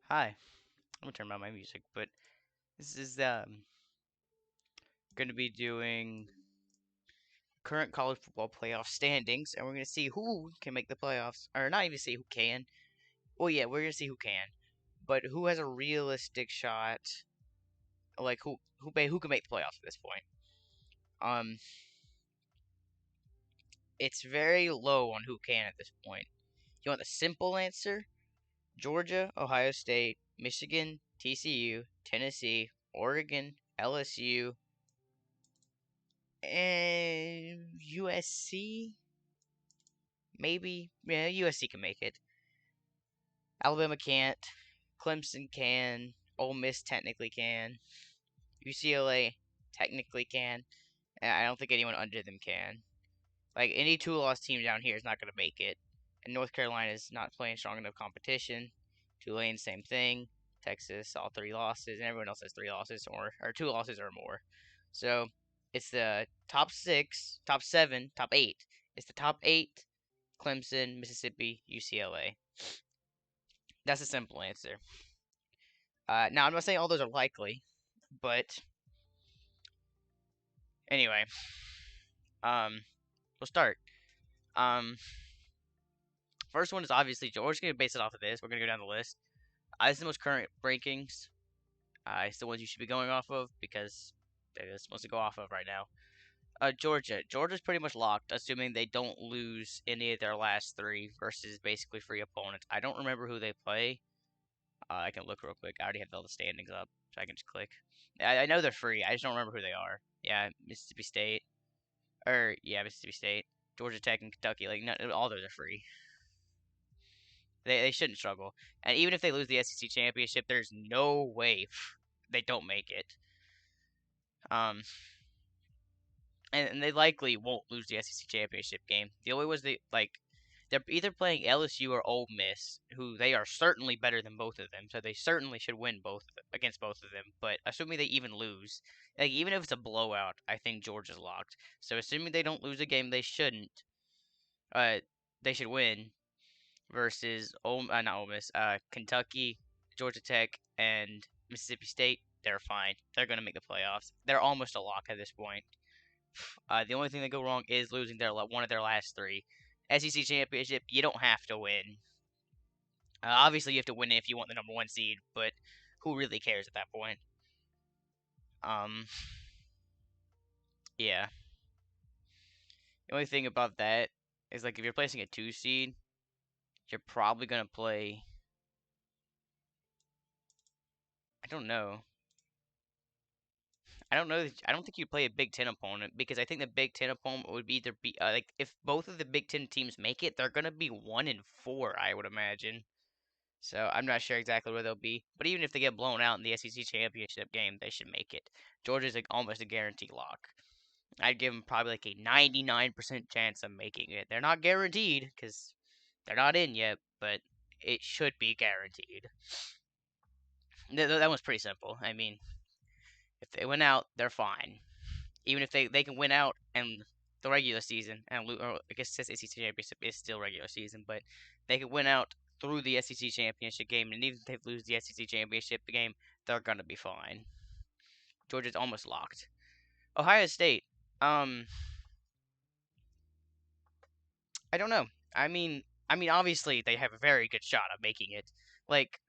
Hi, I'm gonna turn on my music, but this is gonna be doing current college football playoff standings, and we're gonna see who can make the playoffs, or not even see who can. Well, yeah, we're gonna see who can, but who has a realistic shot, like who can make the playoffs at this point. Um, it's very low on who can at this point. You want the simple answer? Georgia, Ohio State, Michigan, TCU, Tennessee, Oregon, LSU, and USC. Maybe. Yeah, USC can make it. Alabama can't. Clemson can. Ole Miss technically can. UCLA technically can. And I don't think anyone under them can. Like, any two-loss team down here is not going to make it. And North Carolina is not playing strong enough competition. Tulane, same thing. Texas, all three losses. And everyone else has three losses or two losses or more. So, it's the top six, top seven, top eight. It's the top eight: Clemson, Mississippi, UCLA. That's a simple answer. Now, I'm not saying all those are likely, but anyway, um, we'll start. Um, First one is obviously we're just gonna base it off of this. We're gonna go down the list. This is the most current rankings. It's the ones you should be going off of because they're the most to go off of right now. Georgia. Georgia's pretty much locked, assuming they don't lose any of their last three versus basically free opponents. I don't remember who they play. I can look real quick. I already have all the standings up, so I can just click. I know they're free. I just don't remember who they are. Yeah, Mississippi State, or yeah, Mississippi State, Georgia Tech, and Kentucky. Like, not, all those are free. They shouldn't struggle. And even if they lose the SEC championship, there's no way they don't make it. Um, and they likely won't lose the SEC championship game. The only was they're either playing LSU or Ole Miss, who they are certainly better than both of them, so they certainly should win both against both of them. But assuming they even lose, like even if it's a blowout, I think Georgia's locked. So assuming they don't lose a game they shouldn't, uh, they should win versus not Ole Miss, Kentucky, Georgia Tech, and Mississippi State. They're fine. They're gonna make the playoffs. They're almost a lock at this point. The only thing that go wrong is losing their one of their last three. SEC championship, you don't have to win. Obviously, you have to win it if you want the number one seed, but who really cares at that point? Um, yeah. The only thing about that is like if you're placing a two seed, you're probably gonna play. I don't know. I don't know. I don't think you play a Big Ten opponent because I think the Big Ten opponent would be either be like if both of the Big Ten teams make it, they're gonna be 1-4, I would imagine. So I'm not sure exactly where they'll be. But even if they get blown out in the SEC championship game, they should make it. Georgia's like almost a guaranteed lock. I'd give them probably like a 99% chance of making it. They're not guaranteed because they're not in yet, but it should be guaranteed. That was pretty simple. I mean, if they win out, they're fine. Even if they can win out and the regular season and or I guess this SEC championship is still regular season, but they could win out through the SEC championship game, and even if they lose the SEC championship game, they're gonna be fine. Georgia's almost locked. Ohio State, um, I don't know. Obviously they have a very good shot of making it. Like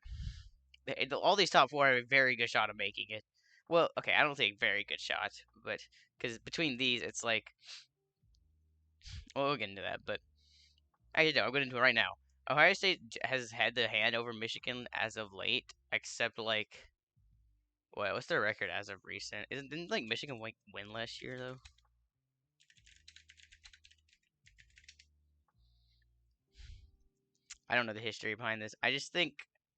all these top four have a very good shot of making it. Well, okay, I don't think very good shot, but because between these, it's like, well, we'll get into that, but I know. I'm going into it right now. Ohio State has had the hand over Michigan as of late, except like, what's their record as of recent? Didn't like Michigan win last year though? I don't know the history behind this. I just think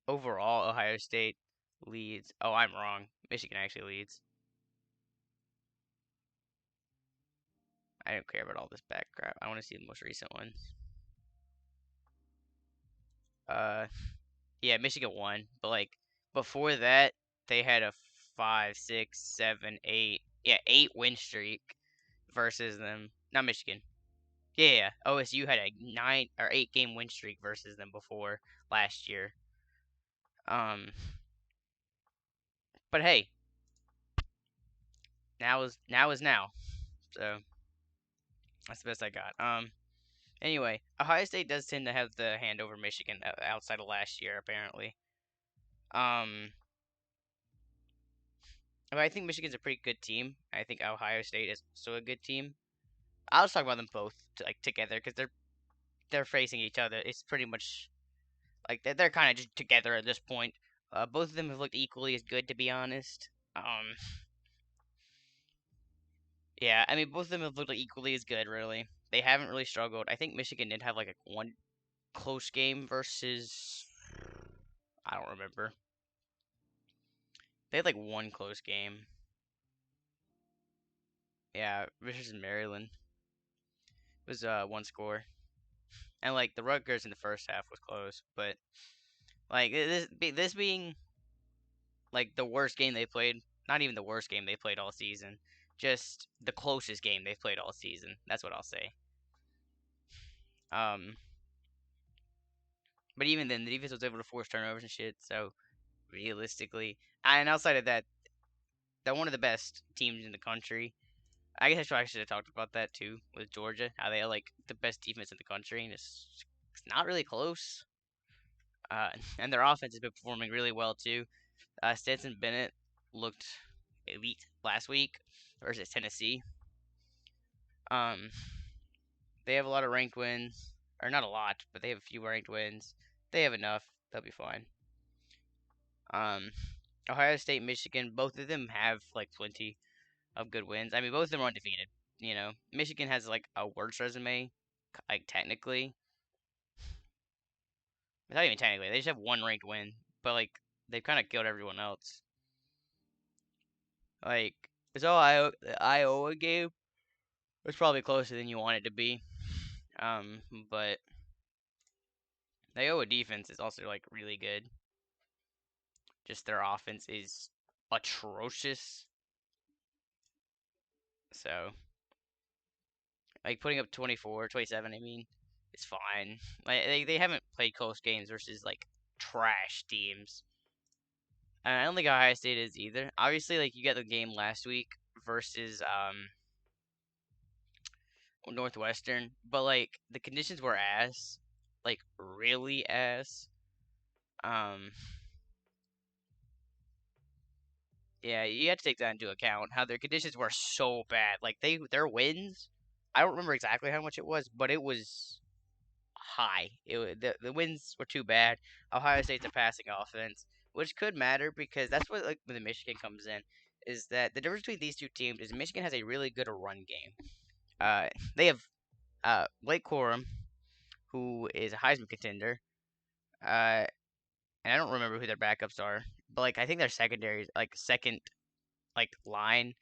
overall Ohio State leads. Oh, I'm wrong. Michigan actually leads. I don't care about all this background. I want to see the most recent ones. Uh, yeah, Michigan won, but like before that, they had a 5, 6, 7, 8, yeah, 8 win streak versus them. Not Michigan. Yeah, yeah, yeah. OSU had a 9 or 8 game win streak versus them before last year. Um, but hey, now is now. So that's the best I got. Anyway, Ohio State does tend to have the hand over Michigan outside of last year, apparently. Um, but I think Michigan's a pretty good team. I think Ohio State is also a good team. I'll just talk about them both like together because they're facing each other. It's pretty much like they're kind of just together at this point. Both of them have looked equally as good, to be honest. Yeah, I mean both of them have looked like equally as good. Really, they haven't really struggled. I think Michigan did have like a one close game versus I don't remember. They had like one close game. Yeah, versus Maryland. It was one score. And like the Rutgers in the first half was close, but like this being like the worst game they played, not even the worst game they played all season, just the closest game they've played all season. That's what I'll say. Um, but even then, the defense was able to force turnovers and shit. So realistically, and outside of that, they're one of the best teams in the country. I guess I should have talked about that too with Georgia, how they are like the best defense in the country, and it's not really close. And their offense has been performing really well too. Stetson Bennett looked elite last week versus Tennessee. Um, they have a lot of ranked wins, or not a lot, but they have a few ranked wins. They have enough; they'll be fine. Um, Ohio State, Michigan, both of them have like plenty of good wins. I mean, both of them are undefeated. You know, Michigan has like a worse resume, like technically. Not even technically, they just have one ranked win, but like they've kind of killed everyone else. Like this Iowa game was probably closer than you want it to be. But the Iowa defense is also like really good. Just their offense is atrocious. So like putting up 24, 27, I mean, it's fine. Like they haven't played close games versus like trash teams. And I don't think Ohio State is either. Obviously, like you got the game last week versus Northwestern, but like the conditions were ass, like really ass. Um, yeah, you have to take that into account. How their conditions were so bad. Like their wins, I don't remember exactly how much it was, but it was high. The wins were too bad. Ohio State's a passing offense, which could matter because that's what like when the Michigan comes in. Is that the difference between these two teams is Michigan has a really good run game. They have Blake Corum, who is a Heisman contender. Uh, and I don't remember who their backups are, but like I think their secondary, like second, like line,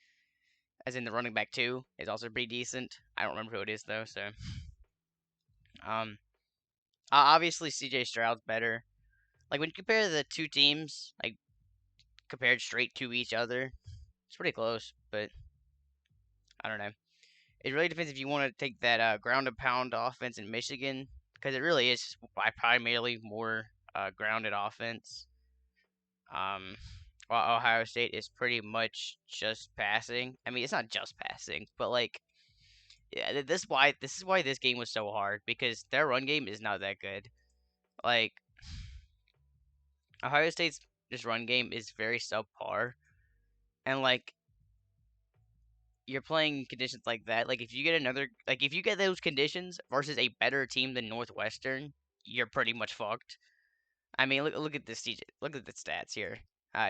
as in the running back too, is also pretty decent. I don't remember who it is though. So, um, obviously CJ Stroud's better. Like when you compare the two teams, like compared straight to each other, it's pretty close. But I don't know. It really depends if you want to take that ground and pound offense in Michigan, because it really is primarily more grounded offense. Um, while Ohio State is pretty much just passing. I mean, it's not just passing, but like, yeah, this is why this game was so hard because their run game is not that good. Like Ohio State's just run game is very subpar, and like you're playing conditions like that. Like if you get if you get those conditions versus a better team than Northwestern, you're pretty much fucked. I mean, look at this. Look at the stats here.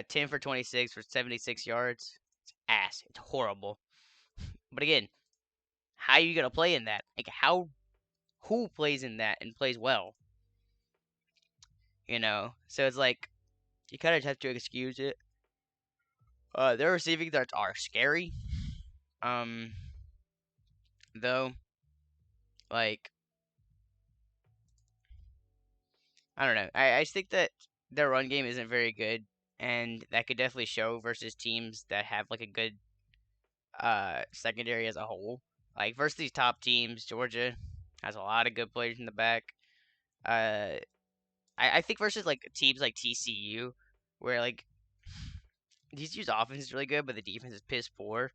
10 for 26 for 76 yards. It's ass. It's horrible. But again, how are you gonna play in that? Like who plays in that and plays well? You know. So it's like you kind of have to excuse it. Their receiving darts are scary. Um, though, like I don't know. I just think that their run game isn't very good, and that could definitely show versus teams that have like a good secondary as a whole. Like versus these top teams, Georgia has a lot of good players in the back. Uh, I think versus like teams like TCU, where like TCU's offense is really good, but the defense is piss poor.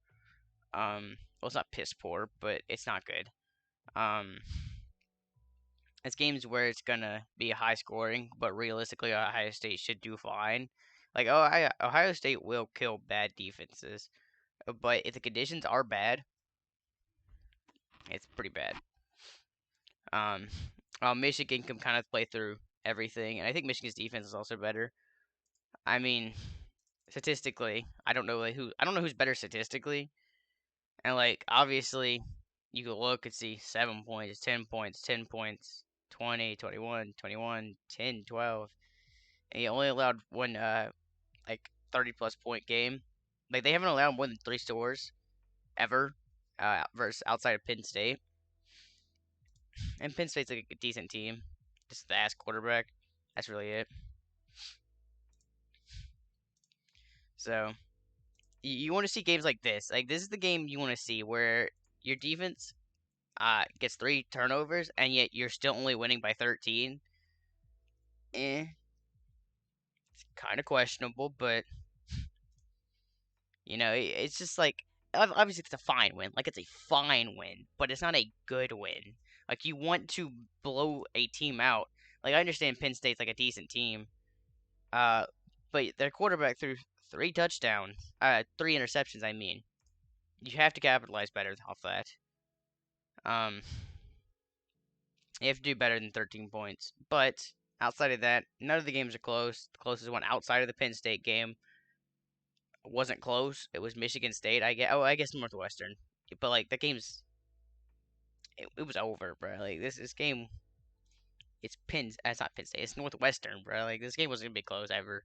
Well, it's not piss poor, but it's not good. Um, it's games where it's gonna be high scoring, but realistically, Ohio State should do fine. Like, Ohio State will kill bad defenses, but if the conditions are bad, it's pretty bad. Um, Michigan can kind of play through everything, and I think Michigan's defense is also better. I mean, statistically, I don't know who's better statistically, and like obviously, you can look and see 7 points, 10 points, 10 points, 20, 21, 21, 10, 12, and you only allowed one like 30 plus point game. Like they haven't allowed more than 3 scores ever, versus outside of Penn State. And Penn State's like a decent team. Just the ass quarterback. That's really it. So you want to see games like this. Like this is the game you want to see where your defense gets 3 turnovers and yet you're still only winning by 13. It's kind of questionable, but it's just like obviously it's a fine win. Like it's a fine win, but it's not a good win. Like you want to blow a team out. Like I understand Penn State's like a decent team, uh, but their quarterback threw 3 touchdowns, 3 interceptions. I mean, you have to capitalize better off that. Um, you have to do better than 13 points. But outside of that, none of the games are close. The closest one outside of the Penn State game wasn't close. It was Michigan State. I guess. Oh, I guess Northwestern. But like the game's, it was over, bro. Like this game, it's Penn. It's not Penn State. It's Northwestern, bro. Like this game wasn't gonna be close ever.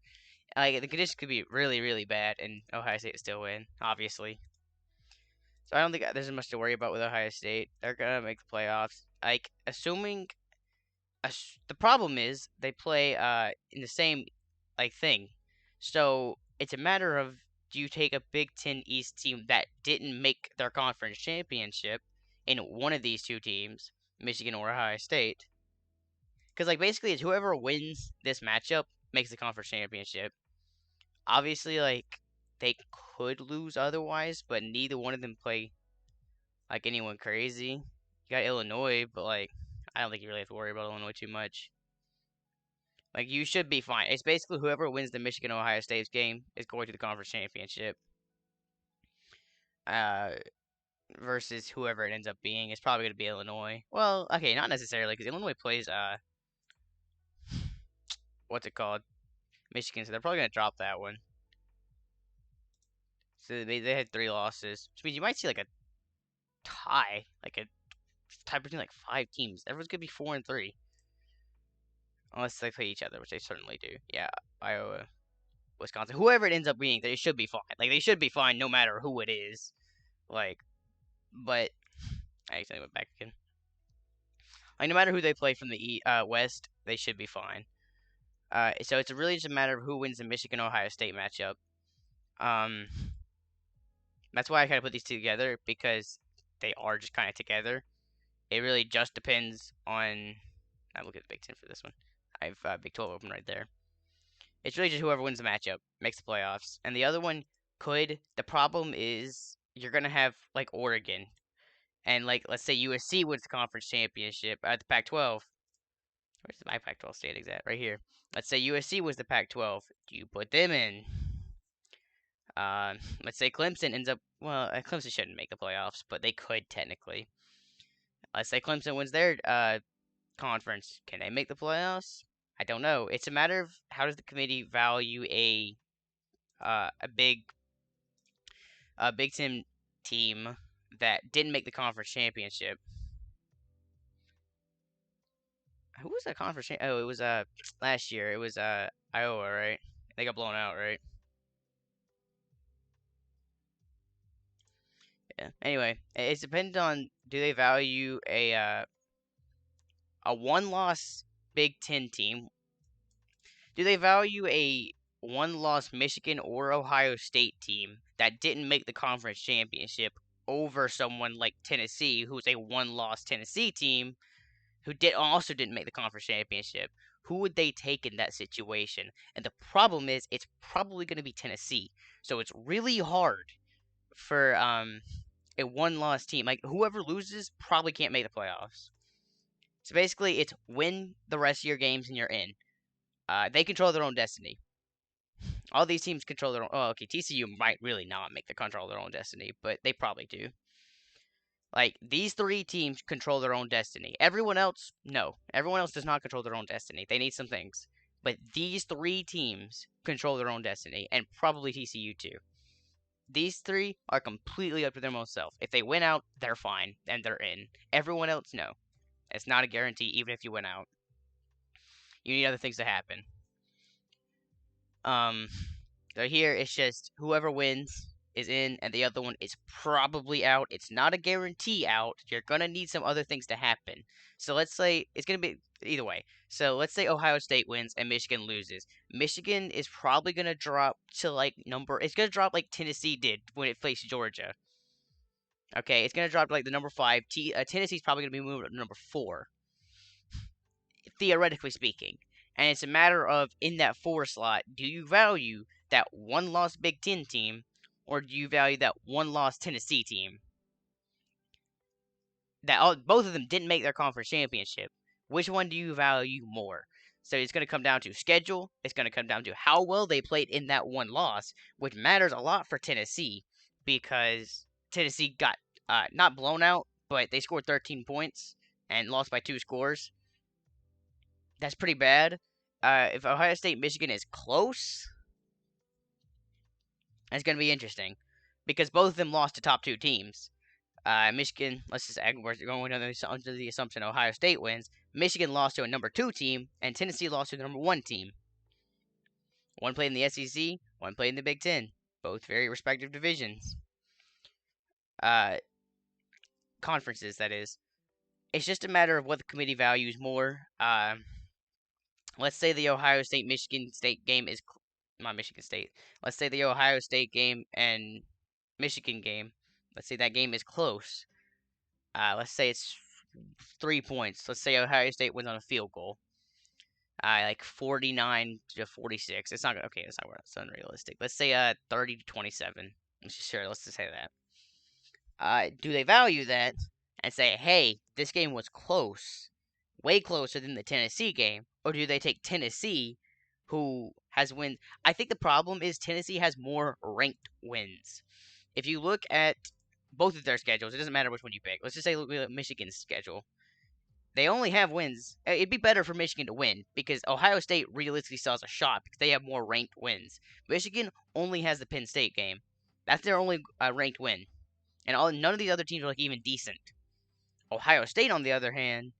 Like the conditions could be really, really bad, and Ohio State still win, obviously. So I don't think there's much to worry about with Ohio State. They're gonna make the playoffs. Like assuming, the problem is they play in the same like thing. So it's a matter of, do you take a Big Ten East team that didn't make their conference championship in one of these two teams, Michigan or Ohio State? Because like basically, it's whoever wins this matchup makes the conference championship. Obviously, like they could lose otherwise, but neither one of them play like anyone crazy. You got Illinois, but like I don't think you really have to worry about Illinois too much. Like you should be fine. It's basically whoever wins the Michigan Ohio State game is going to the conference championship. Uh, versus whoever it ends up being. It's probably going to be Illinois. Well, okay, not necessarily because Illinois plays what's it called? Michigan, so they're probably going to drop that one. So they had 3 losses, which means you might see like a tie, like a tie between like 5 teams. Everyone's going to be 4-3. Unless they play each other, which they certainly do. Yeah, Iowa, Wisconsin, whoever it ends up being, they should be fine. Like they should be fine no matter who it is. Like, but I accidentally went back again. Like no matter who they play from the West, they should be fine. So it's really just a matter of who wins the Michigan Ohio State matchup. Um, that's why I kind of put these two together because they are just kind of together. It really just depends on. I look at the Big Ten for this one. I have Big 12 open right there. It's really just whoever wins the matchup makes the playoffs, and the other one could. The problem is you're gonna have like Oregon, and like let's say USC wins the conference championship at the Pac-12. Where's my Pac-12 standings at? Right here. Let's say USC was the Pac-12. Do you put them in? Let's say Clemson ends up. Well, Clemson shouldn't make the playoffs, but they could technically. Let's say Clemson wins their conference. Can they make the playoffs? I don't know. It's a matter of how does the committee value a big Big Ten team that didn't make the conference championship. Who was that conference? Oh, it was last year. It was Iowa, right? They got blown out, right? Yeah. Anyway, it's dependent on, do they value a one-loss Big Ten team? Do they value a one-loss Michigan or Ohio State team that didn't make the conference championship over someone like Tennessee, who's a one-loss Tennessee team who also didn't make the conference championship? who would they take in that situation? And the problem is, it's probably going to be Tennessee. So it's really hard for a one-loss team. Like, whoever loses probably can't make the playoffs. So basically, it's win the rest of your games and you're in. They control their own destiny. All these teams control their own. Oh, okay. TCU might really not make the control their own destiny, but they probably do. Like, these three teams control their own destiny. Everyone else, no. Everyone else does not control their own destiny. They need some things. But these three teams control their own destiny, and probably TCU too. These three are completely up to their own self. If they win out, they're fine, and they're in. Everyone else, no. It's not a guarantee, even if you win out. You need other things to happen. So here it's just whoever wins is in, and the other one is probably out. It's not a guarantee out. You're gonna need some other things to happen. So let's say it's gonna be either way. So let's say Ohio State wins and Michigan loses. Michigan is probably gonna drop to like number. It's gonna drop like Tennessee did when it faced Georgia. Okay, it's gonna drop to like the number 5. Tennessee's probably gonna be moved to number 4, theoretically speaking. And it's a matter of, in that 4 slot, do you value that one loss Big Ten team, or do you value that one loss Tennessee team? Both of them didn't make their conference championship. Which one do you value more? So it's going to come down to schedule. It's going to come down to how well they played in that one loss, which matters a lot for Tennessee, because Tennessee got not blown out, but they scored 13 points and lost by 2 scores. That's pretty bad. If Ohio State Michigan is close, it's going to be interesting because both of them lost to top 2 teams. Michigan, let's just we're going under the assumption Ohio State wins. Michigan lost to a number 2 team, and Tennessee lost to the number 1 team. One played in the SEC, one played in the Big Ten. Both very respective divisions. Conferences, that is. It's just a matter of what the committee values more. Let's say the Ohio State Michigan State game is not Michigan State. Let's say the Ohio State game and Michigan game. Let's say that game is close. Let's say it's 3 points. Let's say Ohio State wins on a field goal. Like 49 to 46. It's not okay. That's not it's unrealistic. Let's say 30 to 27. Let's just say that. Do they value that and say, hey, this game was close, way closer than the Tennessee game, or do they take Tennessee, who has wins? I think the problem is Tennessee has more ranked wins. If you look at both of their schedules, it doesn't matter which one you pick. Let's just say look at Michigan's schedule. They only have wins. It'd be better for Michigan to win because Ohio State realistically still has a shot because they have more ranked wins. Michigan only has the Penn State game. That's their only ranked win. And none of these other teams are like even decent. Ohio State, on the other hand,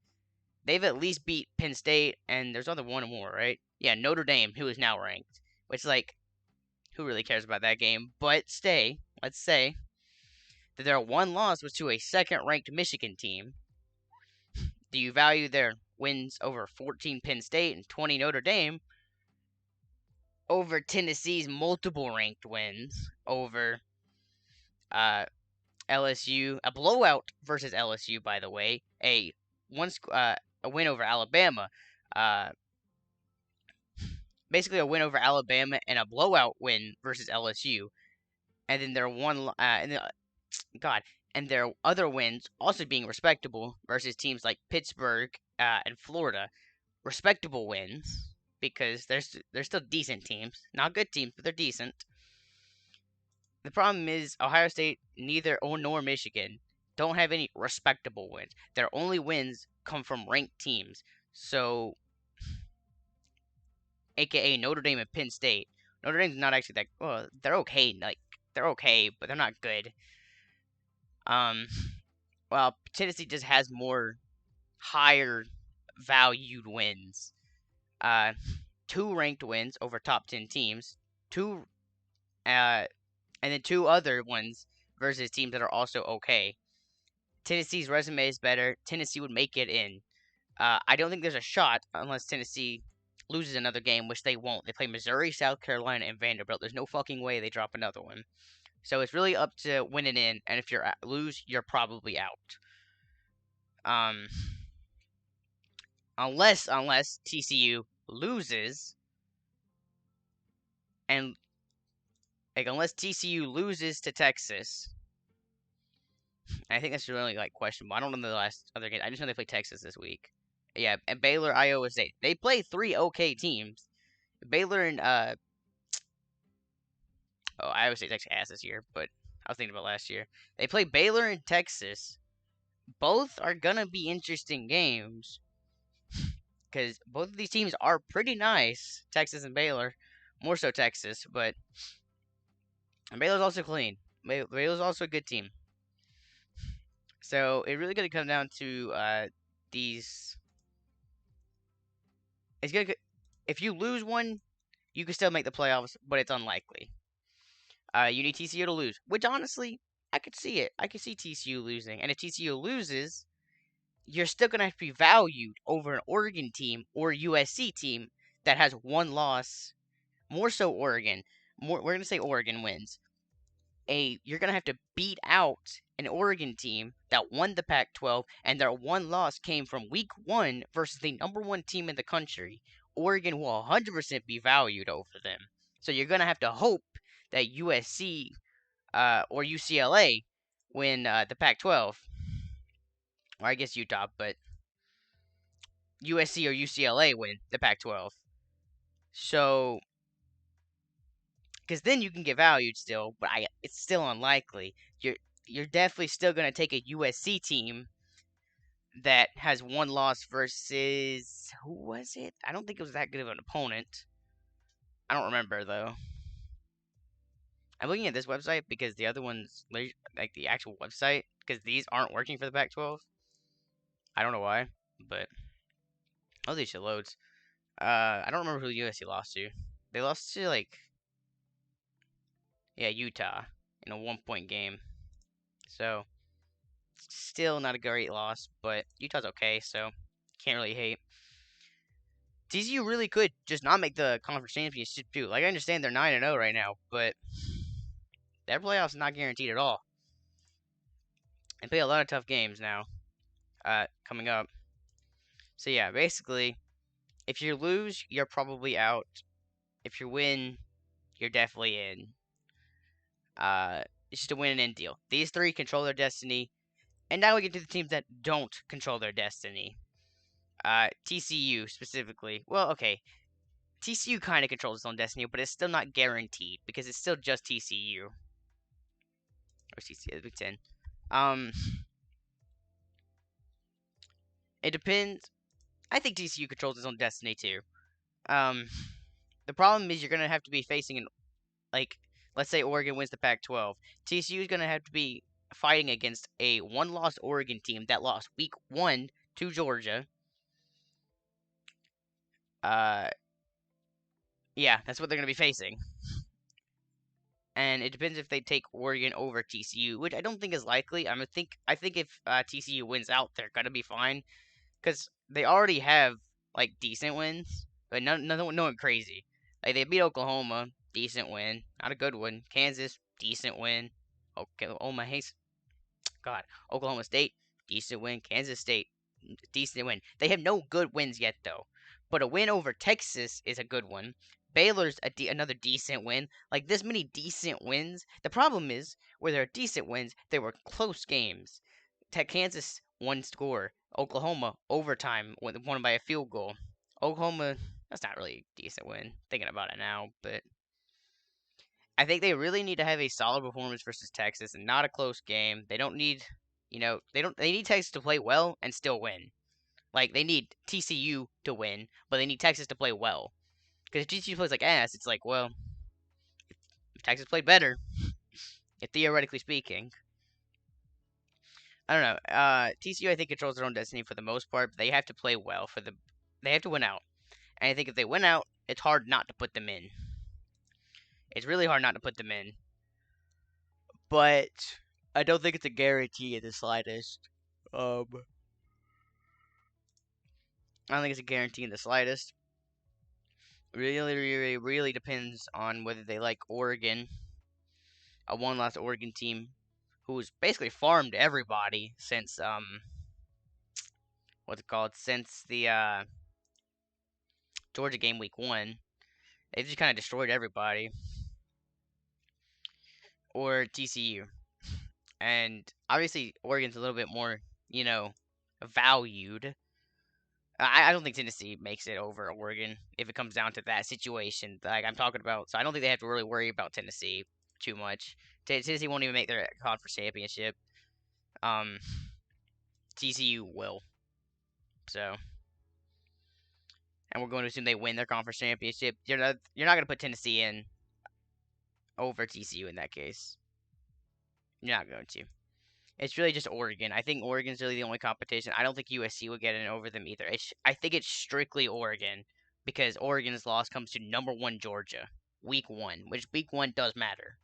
they've at least beat Penn State, and there's other one more, right? Yeah, Notre Dame, who is now ranked. Which, like, who really cares about that game? But let's say that their one loss was to a second-ranked Michigan team. Do you value their wins over 14 Penn State and 20 Notre Dame over Tennessee's multiple ranked wins over LSU, a blowout versus LSU, by the way, a win over Alabama, basically a win over Alabama and a blowout win versus LSU, and then and their other wins also being respectable versus teams like Pittsburgh and Florida, respectable wins because they're still decent teams, not good teams, but they're decent. The problem is Ohio State, neither nor Michigan don't have any respectable wins. Their only wins come from ranked teams. So, aka Notre Dame and Penn State. Notre Dame's not actually that. Well, they're okay. Like they're okay, but they're not good. Well, Tennessee just has more higher valued wins. 2 ranked wins over top 10 teams. And then 2 other ones versus teams that are also okay. Tennessee's resume is better. Tennessee would make it in. I don't think there's a shot unless Tennessee loses another game, which they won't. They play Missouri, South Carolina, and Vanderbilt. There's no fucking way they drop another one. So it's really up to winning in, and if you lose, you're probably out. unless TCU loses, and like unless TCU loses to Texas. I think that's really like questionable. I don't know the last other game. I just know they play Texas this week. Yeah, and Baylor, Iowa State. They play 3 okay teams. Baylor and Iowa State's actually ass this year, but I was thinking about last year. They play Baylor and Texas. Both are gonna be interesting games because both of these teams are pretty nice. Texas and Baylor, more so Texas, but Baylor's also clean. Baylor's also a good team. So it really gonna come down to these. It's gonna if you lose one, you can still make the playoffs, but it's unlikely. You need TCU to lose, which honestly, I could see it. I could see TCU losing, and if TCU loses, you're still gonna have to be valued over an Oregon team or USC team that has one loss. More so Oregon. We're gonna say Oregon wins. You're gonna have to beat out an Oregon team that won the Pac-12, and their one loss came from Week 1 versus the number 1 team in the country. Oregon will 100% be valued over them. So you're gonna have to hope that USC or UCLA win the Pac-12, or I guess Utah, but USC or UCLA win the Pac-12. So, because then you can get valued still, but it's still unlikely. You're definitely still gonna take a USC team that has one loss versus who was it? I don't think it was that good of an opponent. I don't remember though. I'm looking at this website because the other ones, like the actual website, because these aren't working for the Pac-12. I don't know why, but oh, these shit loads. I don't remember who USC lost to. They lost to Utah in a 1-point game. So still not a great loss, but Utah's okay, so can't really hate. TCU really could just not make the conference championship too. Like I understand they're 9-0 right now, but their playoffs not guaranteed at all. They play a lot of tough games now, coming up. So yeah, basically, if you lose, you're probably out. If you win, you're definitely in. It's just a win and end deal. These 3 control their destiny, and now we get to the teams that don't control their destiny. TCU specifically. Well, okay, TCU kind of controls its own destiny, but it's still not guaranteed because it's still just TCU. Or TCU, Big Ten. It depends. I think TCU controls its own destiny too. The problem is you're gonna have to be facing let's say Oregon wins the Pac-12. TCU is gonna have to be fighting against a one-loss Oregon team that lost Week 1 to Georgia. Yeah, that's what they're gonna be facing. And it depends if they take Oregon over TCU, which I don't think is likely. I think if TCU wins out, they're gonna be fine because they already have like decent wins, but no one crazy. Like they beat Oklahoma, decent win, not a good one. Kansas, decent win. Oklahoma Oklahoma State, decent win. Kansas State, decent win. They have no good wins yet though, but a win over Texas is a good one. Baylor's another decent win. Like this many decent wins. The problem is where there are decent wins, they were close games. Kansas 1 score. Oklahoma overtime won by a field goal. Oklahoma, that's not really a decent win. Thinking about it now, but I think they really need to have a solid performance versus Texas and not a close game. They don't need, they need Texas to play well and still win. Like they need TCU to win, but they need Texas to play well. Because if TCU plays like ass, it's like, well, if Texas played better, theoretically speaking. I don't know. TCU I think controls their own destiny for the most part, but they have to play well they have to win out. And I think if they win out, it's hard not to put them in. It's really hard not to put them in. But I don't think it's a guarantee in the slightest. I don't think it's a guarantee in the slightest. Really depends on whether they like Oregon, a one-loss Oregon team who's basically farmed everybody since what's it called, since the Georgia game week 1. They just kind of destroyed everybody. Or TCU. And obviously Oregon's a little bit more, valued. I don't think Tennessee makes it over Oregon if it comes down to that situation like I'm talking about. So I don't think they have to really worry about Tennessee too much. Tennessee won't even make their conference championship. Um, TCU will. So, and we're going to assume they win their conference championship. You're not going to put Tennessee in over TCU in that case. You're not going to. It's really just Oregon. I think Oregon's really the only competition. I don't think USC would get in over them either. I think it's strictly Oregon because Oregon's loss comes to number 1 Georgia, week 1, which week 1 does matter.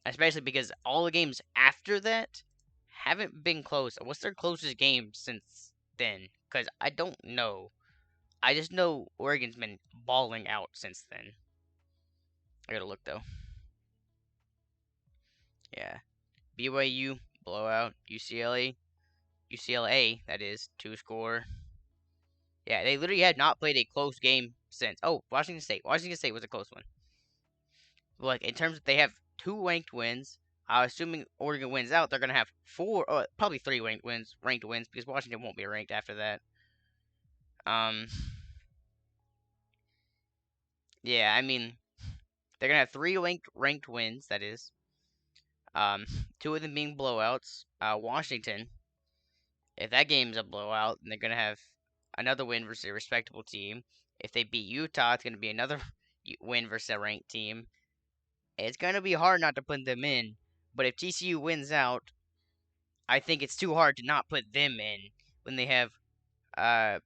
Especially because all the games after that haven't been close. What's their closest game since then? Because I don't know. I just know Oregon's been balling out since then. I gotta look though. Yeah. BYU, blowout. UCLA, that is, 2-score. Yeah, they literally had not played a close game since. Oh, Washington State. Washington State was a close one. Like, in terms of they have 2 ranked wins. Assuming Oregon wins out, they're going to have 4, probably 3 ranked wins, because Washington won't be ranked after that. Yeah, I mean, they're going to have 3 ranked wins, that is. 2 of them being blowouts. Washington, if that game's a blowout, then they're going to have another win versus a respectable team. If they beat Utah, it's going to be another win versus a ranked team. It's going to be hard not to put them in. But if TCU wins out, I think it's too hard to not put them in when they have a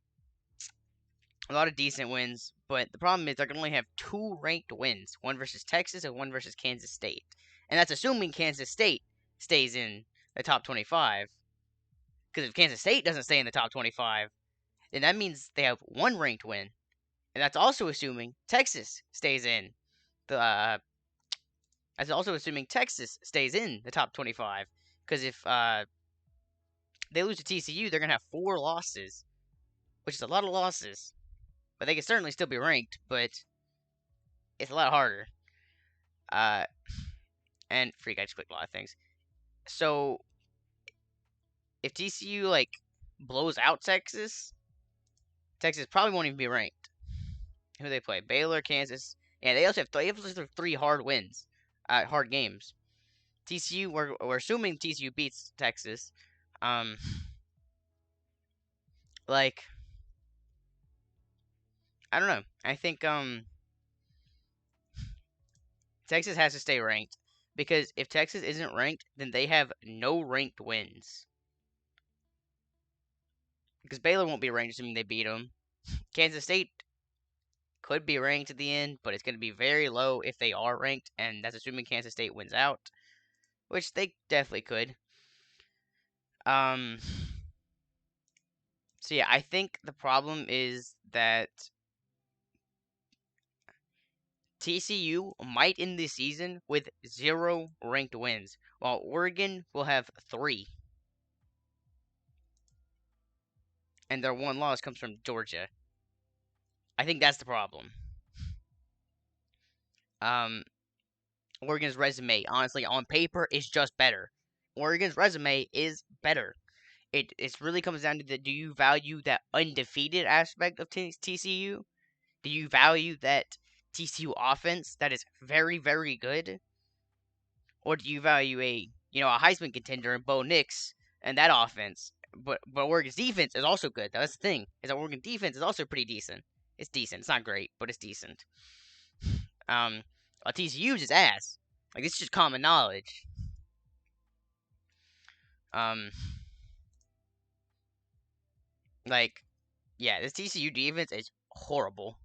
lot of decent wins. But the problem is they're going to only have 2 ranked wins, one versus Texas and one versus Kansas State. And that's assuming Kansas State stays in the top 25. Because if Kansas State doesn't stay in the top 25, then that means they have 1 ranked win. And that's also assuming Texas stays in the that's also assuming Texas stays in the top 25. Because if they lose to TCU, they're going to have 4 losses, which is a lot of losses. But they can certainly still be ranked, but it's a lot harder. And freak, I just clicked a lot of things. So if TCU blows out Texas probably won't even be ranked. Who do they play? Baylor, Kansas. Yeah, they also have 3 hard wins, hard games. TCU, we're assuming TCU beats Texas. I don't know. I think Texas has to stay ranked because if Texas isn't ranked, then they have no ranked wins. Because Baylor won't be ranked, assuming they beat them. Kansas State could be ranked at the end, but it's going to be very low if they are ranked, and that's assuming Kansas State wins out, which they definitely could. So yeah, I think the problem is that TCU might end the season with 0 ranked wins, while Oregon will have 3. And their 1 loss comes from Georgia. I think that's the problem. Oregon's resume, honestly, on paper, is just better. Oregon's resume is better. It really comes down to do you value that undefeated aspect of TCU? Do you value that TCU offense that is very, very good? Or do you value a Heisman contender in Bo Nix and that offense? But Oregon's defense is also good. That's the thing. Is that Oregon defense is also pretty decent. It's decent. It's not great, but it's decent. TCU's is ass. It's just common knowledge. Yeah, this TCU defense is horrible.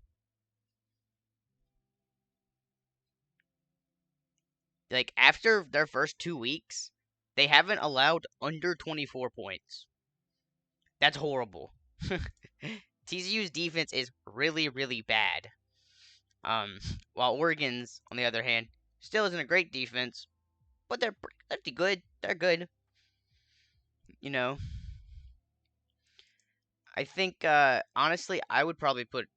After their first 2 weeks, they haven't allowed under 24 points. That's horrible. TCU's defense is really, really bad. While Oregon's, on the other hand, still isn't a great defense, but they're pretty good. They're good. I think honestly, I would probably put.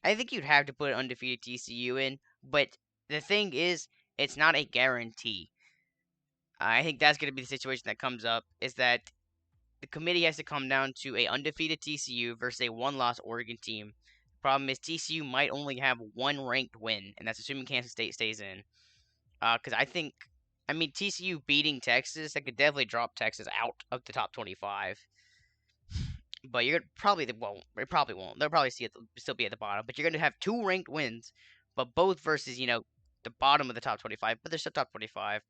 I think you'd have to put undefeated TCU in, but the thing is, it's not a guarantee. I think that's going to be the situation that comes up. Is that the committee has to come down to a undefeated TCU versus a one-loss Oregon team. Problem is TCU might only have one ranked win, and that's assuming Kansas State stays in. Because I mean, TCU beating Texas, that could definitely drop Texas out of the top 25. But you're probably they won't. They probably won't. They'll probably still be at the bottom. But you're going to have two ranked wins, but both versus the bottom of the top 25, but they're still top 25.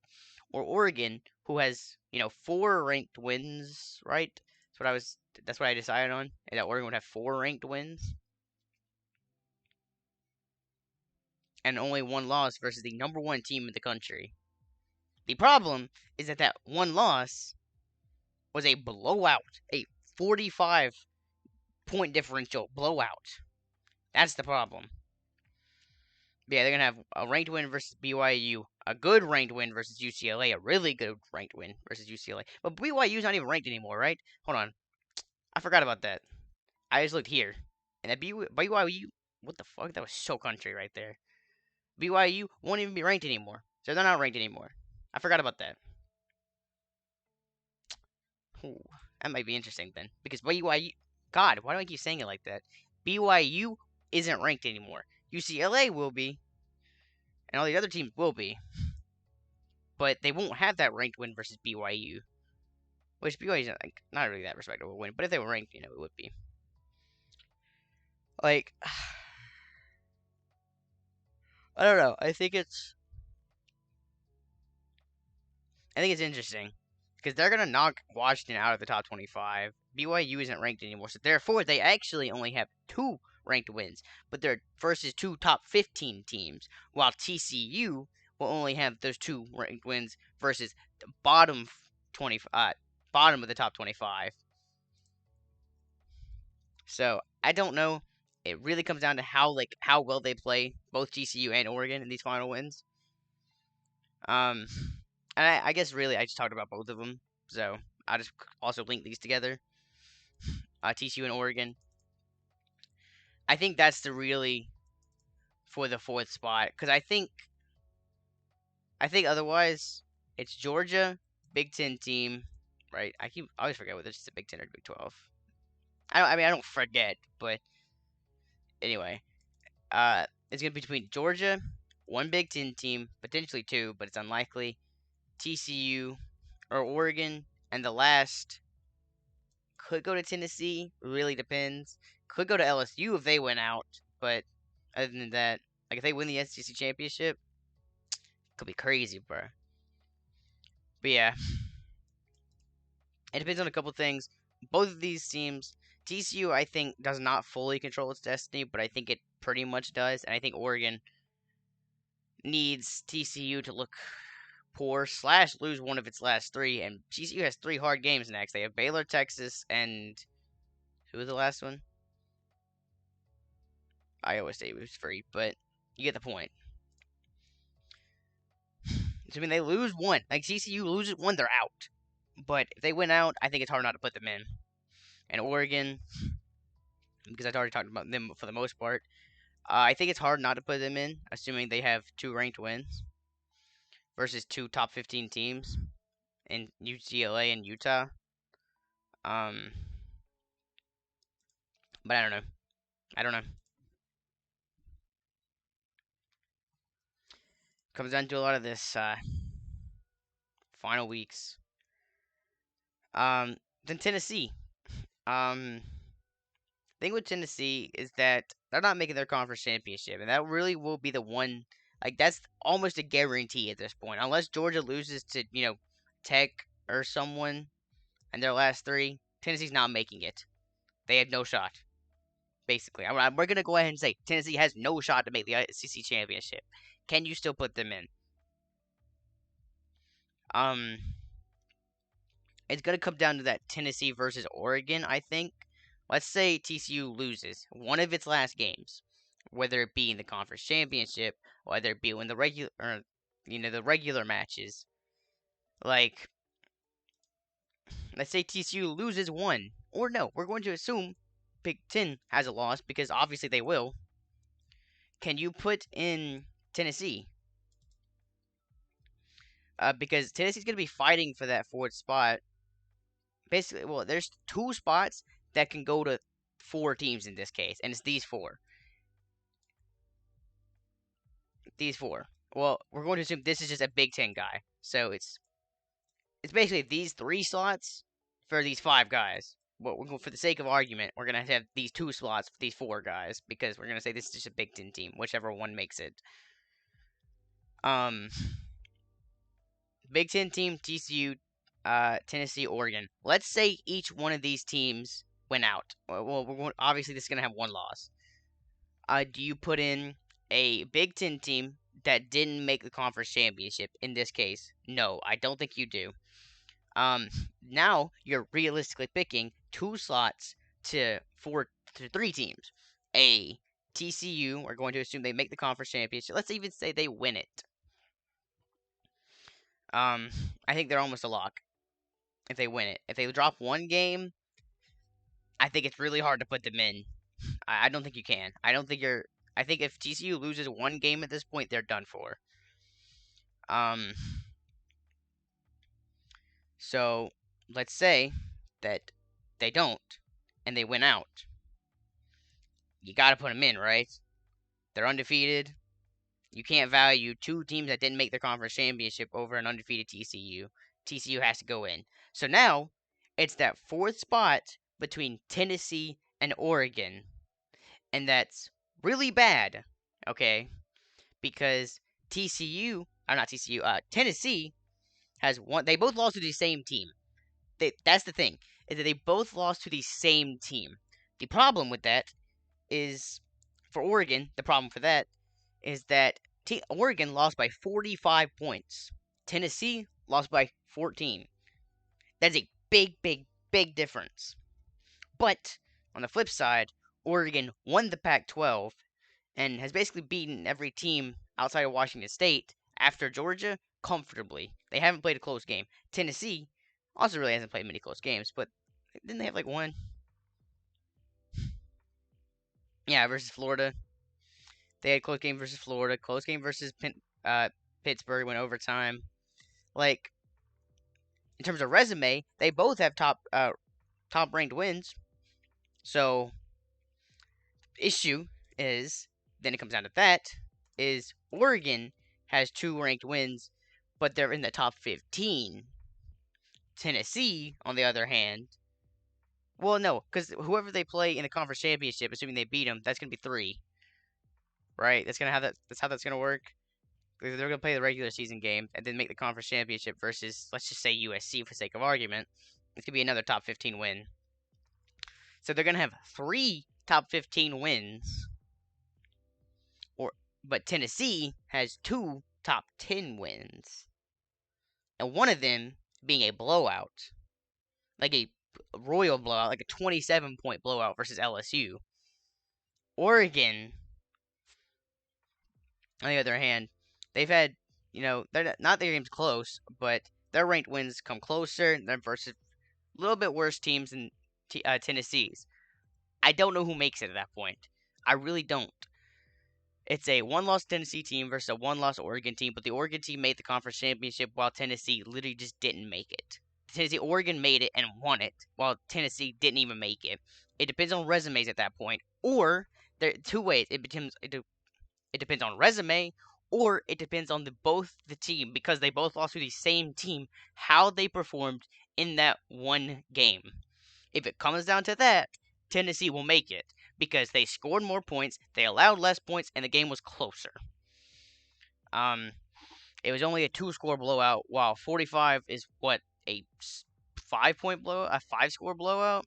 Or Oregon, who has four ranked wins, right? That's what I decided on, and that Oregon would have four ranked wins and only one loss versus the number one team in the country. The problem is that one loss was a blowout, a 45-point differential blowout. That's the problem. But yeah, they're gonna have a ranked win versus BYU, a good ranked win versus UCLA, a really good ranked win versus UCLA. But BYU's not even ranked anymore, right? Hold on, I forgot about that. I just looked here, and that BYU, what the fuck? That was so country right there. BYU won't even be ranked anymore, so they're not ranked anymore. I forgot about that. Ooh, that might be interesting then, because BYU. God, why do I keep saying it like that? BYU isn't ranked anymore. UCLA will be, and all the other teams will be, but they won't have that ranked win versus BYU, which BYU is not really that respectable win. But if they were ranked, it would be like I don't know. I think it's interesting because they're gonna knock Washington out of the top 25. BYU isn't ranked anymore, so therefore they actually only have two ranked wins, but they're versus two top 15 teams, while TCU will only have those two ranked wins versus the bottom of the top 25. So I don't know. It really comes down to how well they play both TCU and Oregon in these final wins. Um, and I guess really I just talked about both of them, so I'll just also link these together. TCU and Oregon. I think that's the really for the fourth spot because I think otherwise it's Georgia, Big Ten team, right? I always forget whether it's the Big Ten or Big 12. I don't forget, but anyway, it's gonna be between Georgia, one Big Ten team, potentially two, but it's unlikely. TCU or Oregon, and the last could go to Tennessee. Really depends. Could go to LSU if they win out, but other than that, like if they win the SEC championship, could be crazy, bro. But yeah, it depends on a couple things. Both of these teams, TCU, I think does not fully control its destiny, but I think it pretty much does, and I think Oregon needs TCU to look poor slash lose one of its last three, and TCU has three hard games next. They have Baylor, Texas, and who was the last one? Iowa State was free, but you get the point. So, I mean, they lose one. Like TCU loses one, they're out. But if they win out, I think it's hard not to put them in. And Oregon, because I've already talked about them for the most part, I think it's hard not to put them in, assuming they have two ranked wins versus two top 15 teams in UCLA and Utah. Um, but I don't know. I don't know. Comes down to a lot of this final weeks. Then Tennessee. Thing with Tennessee is that they're not making their conference championship, and that really will be the one. Like that's almost a guarantee at this point, unless Georgia loses to Tech or someone in their last three. Tennessee's not making it. They have no shot. Basically, we're gonna go ahead and say Tennessee has no shot to make the SEC championship. Can you still put them in? Um, it's gonna come down to that Tennessee versus Oregon. I think. Let's say TCU loses one of its last games, whether it be in the conference championship, whether it be in the regular, or, the regular matches. Like, let's say TCU loses one, or no, we're going to assume Big Ten has a loss because obviously they will. Can you put in Tennessee? Because Tennessee's going to be fighting for that fourth spot. Basically, well, there's two spots that can go to four teams in this case, and it's these four. These four. Well, we're going to assume this is just a Big Ten guy, so it's basically these three slots for these five guys. But for the sake of argument, we're gonna have these two slots for these four guys because we're gonna say this is just a Big Ten team, whichever one makes it. Um, Big Ten team, TCU, Tennessee, Oregon. Let's say each one of these teams went out. Well, obviously this is gonna have one loss. Do you put in a Big Ten team that didn't make the conference championship? In this case, no, I don't think you do. Now you're realistically picking two slots to three teams. A TCU, we're going to assume they make the conference championship. Let's even say they win it. I think they're almost a lock if they win it. If they drop one game, I think it's really hard to put them in. I don't think you can. I think if TCU loses one game at this point, they're done for. So let's say that they don't and they win out. You got to put them in, right? They're undefeated. You can't value two teams that didn't make the conference championship over an undefeated TCU. TCU has to go in. So now it's that fourth spot between Tennessee and Oregon. And that's really bad, okay? Because Tennessee has won. They both lost to the same team. That's the thing, is that they both lost to the same team. The problem with that is, for Oregon, the problem for that is that Oregon lost by 45 points. Tennessee lost by 14. That's a big, big, big difference. But, on the flip side, Oregon won the Pac-12 and has basically beaten every team outside of Washington State after Georgia comfortably. They haven't played a close game. Tennessee also really hasn't played many close games, but didn't they have like one? Yeah, versus Florida. They had a close game versus Florida, close game versus Pittsburgh, went overtime. Like, in terms of resume, they both have top ranked wins. So, issue is, then it comes down to that, is Oregon has 2 ranked wins, but they're in the top 15. Tennessee, on the other hand, well, no, because whoever they play in the conference championship, assuming they beat them, that's gonna be 3, right? That's how that's gonna work. They're gonna play the regular season game and then make the conference championship versus, let's just say, USC for sake of argument. It's gonna be another top 15 win. So they're gonna have 3 top 15 wins, but Tennessee has 2 top 10 wins, and one of them being a blowout, like a royal blowout, like a 27-point blowout versus LSU. Oregon, on the other hand, they've had, they're not their games close, but their ranked wins come closer than versus a little bit worse teams than Tennessee's. I don't know who makes it at that point. I really don't. It's a 1-loss Tennessee team versus a 1-loss Oregon team, but the Oregon team made the conference championship while Tennessee literally just didn't make it. Oregon made it and won it, while Tennessee didn't even make it. It depends on resumes at that point, or there are 2 ways. It depends on resume, or it depends on both the team, because they both lost to the same team, how they performed in that one game. If it comes down to that, Tennessee will make it, because they scored more points, they allowed less points, and the game was closer. It was only a 2-score blowout, while 45 is what, a 5-point blowout, a 5-score blowout,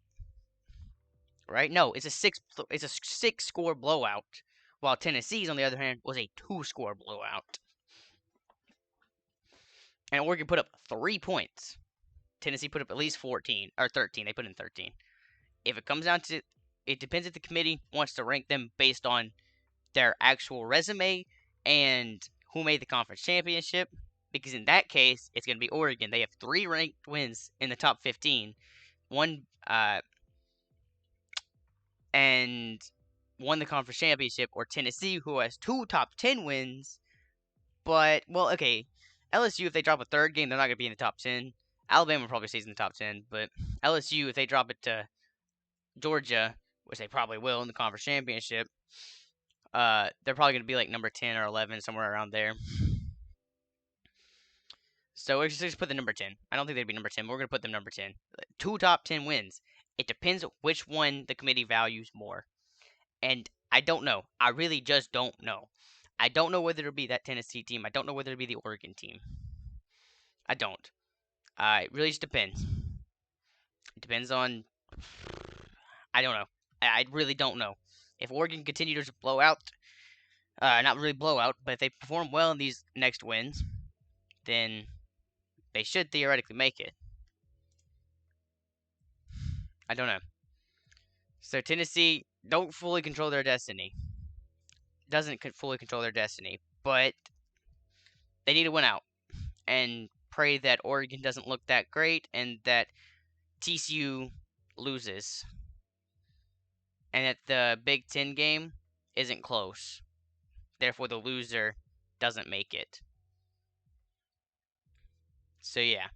right? No, it's a 6-score blowout, while Tennessee's, on the other hand, was a 2-score blowout. And Oregon put up 3 points. Tennessee put up at least 14 or 13. They put in 13. If it comes down to, it depends if the committee wants to rank them based on their actual resume and who made the conference championship. because in that case, it's going to be Oregon. They have 3 ranked wins in the top 15, one and won the conference championship, or Tennessee, who has 2 top 10 wins. But, well, okay, LSU, if they drop a third game, they're not going to be in the top 10. Alabama probably stays in the top 10, but LSU, if they drop it to Georgia, which they probably will in the conference championship, they're probably going to be like number 10 or 11, somewhere around there. So we're just put the number 10. I don't think they'd be number 10, but we're going to put them number 10. 2 top 10 wins. It depends which one the committee values more. And I don't know. I really just don't know. I don't know whether it'll be that Tennessee team. I don't know whether it'll be the Oregon team. I don't. It really just depends. It depends on... I don't know. I really don't know. If Oregon continues to blow out, not really blow out, but if they perform well in these next wins, then they should theoretically make it. I don't know. So Tennessee don't fully control their destiny. Doesn't fully control their destiny, but they need to win out and pray that Oregon doesn't look that great and that TCU loses and that the Big Ten game isn't close. Therefore, the loser doesn't make it. So yeah.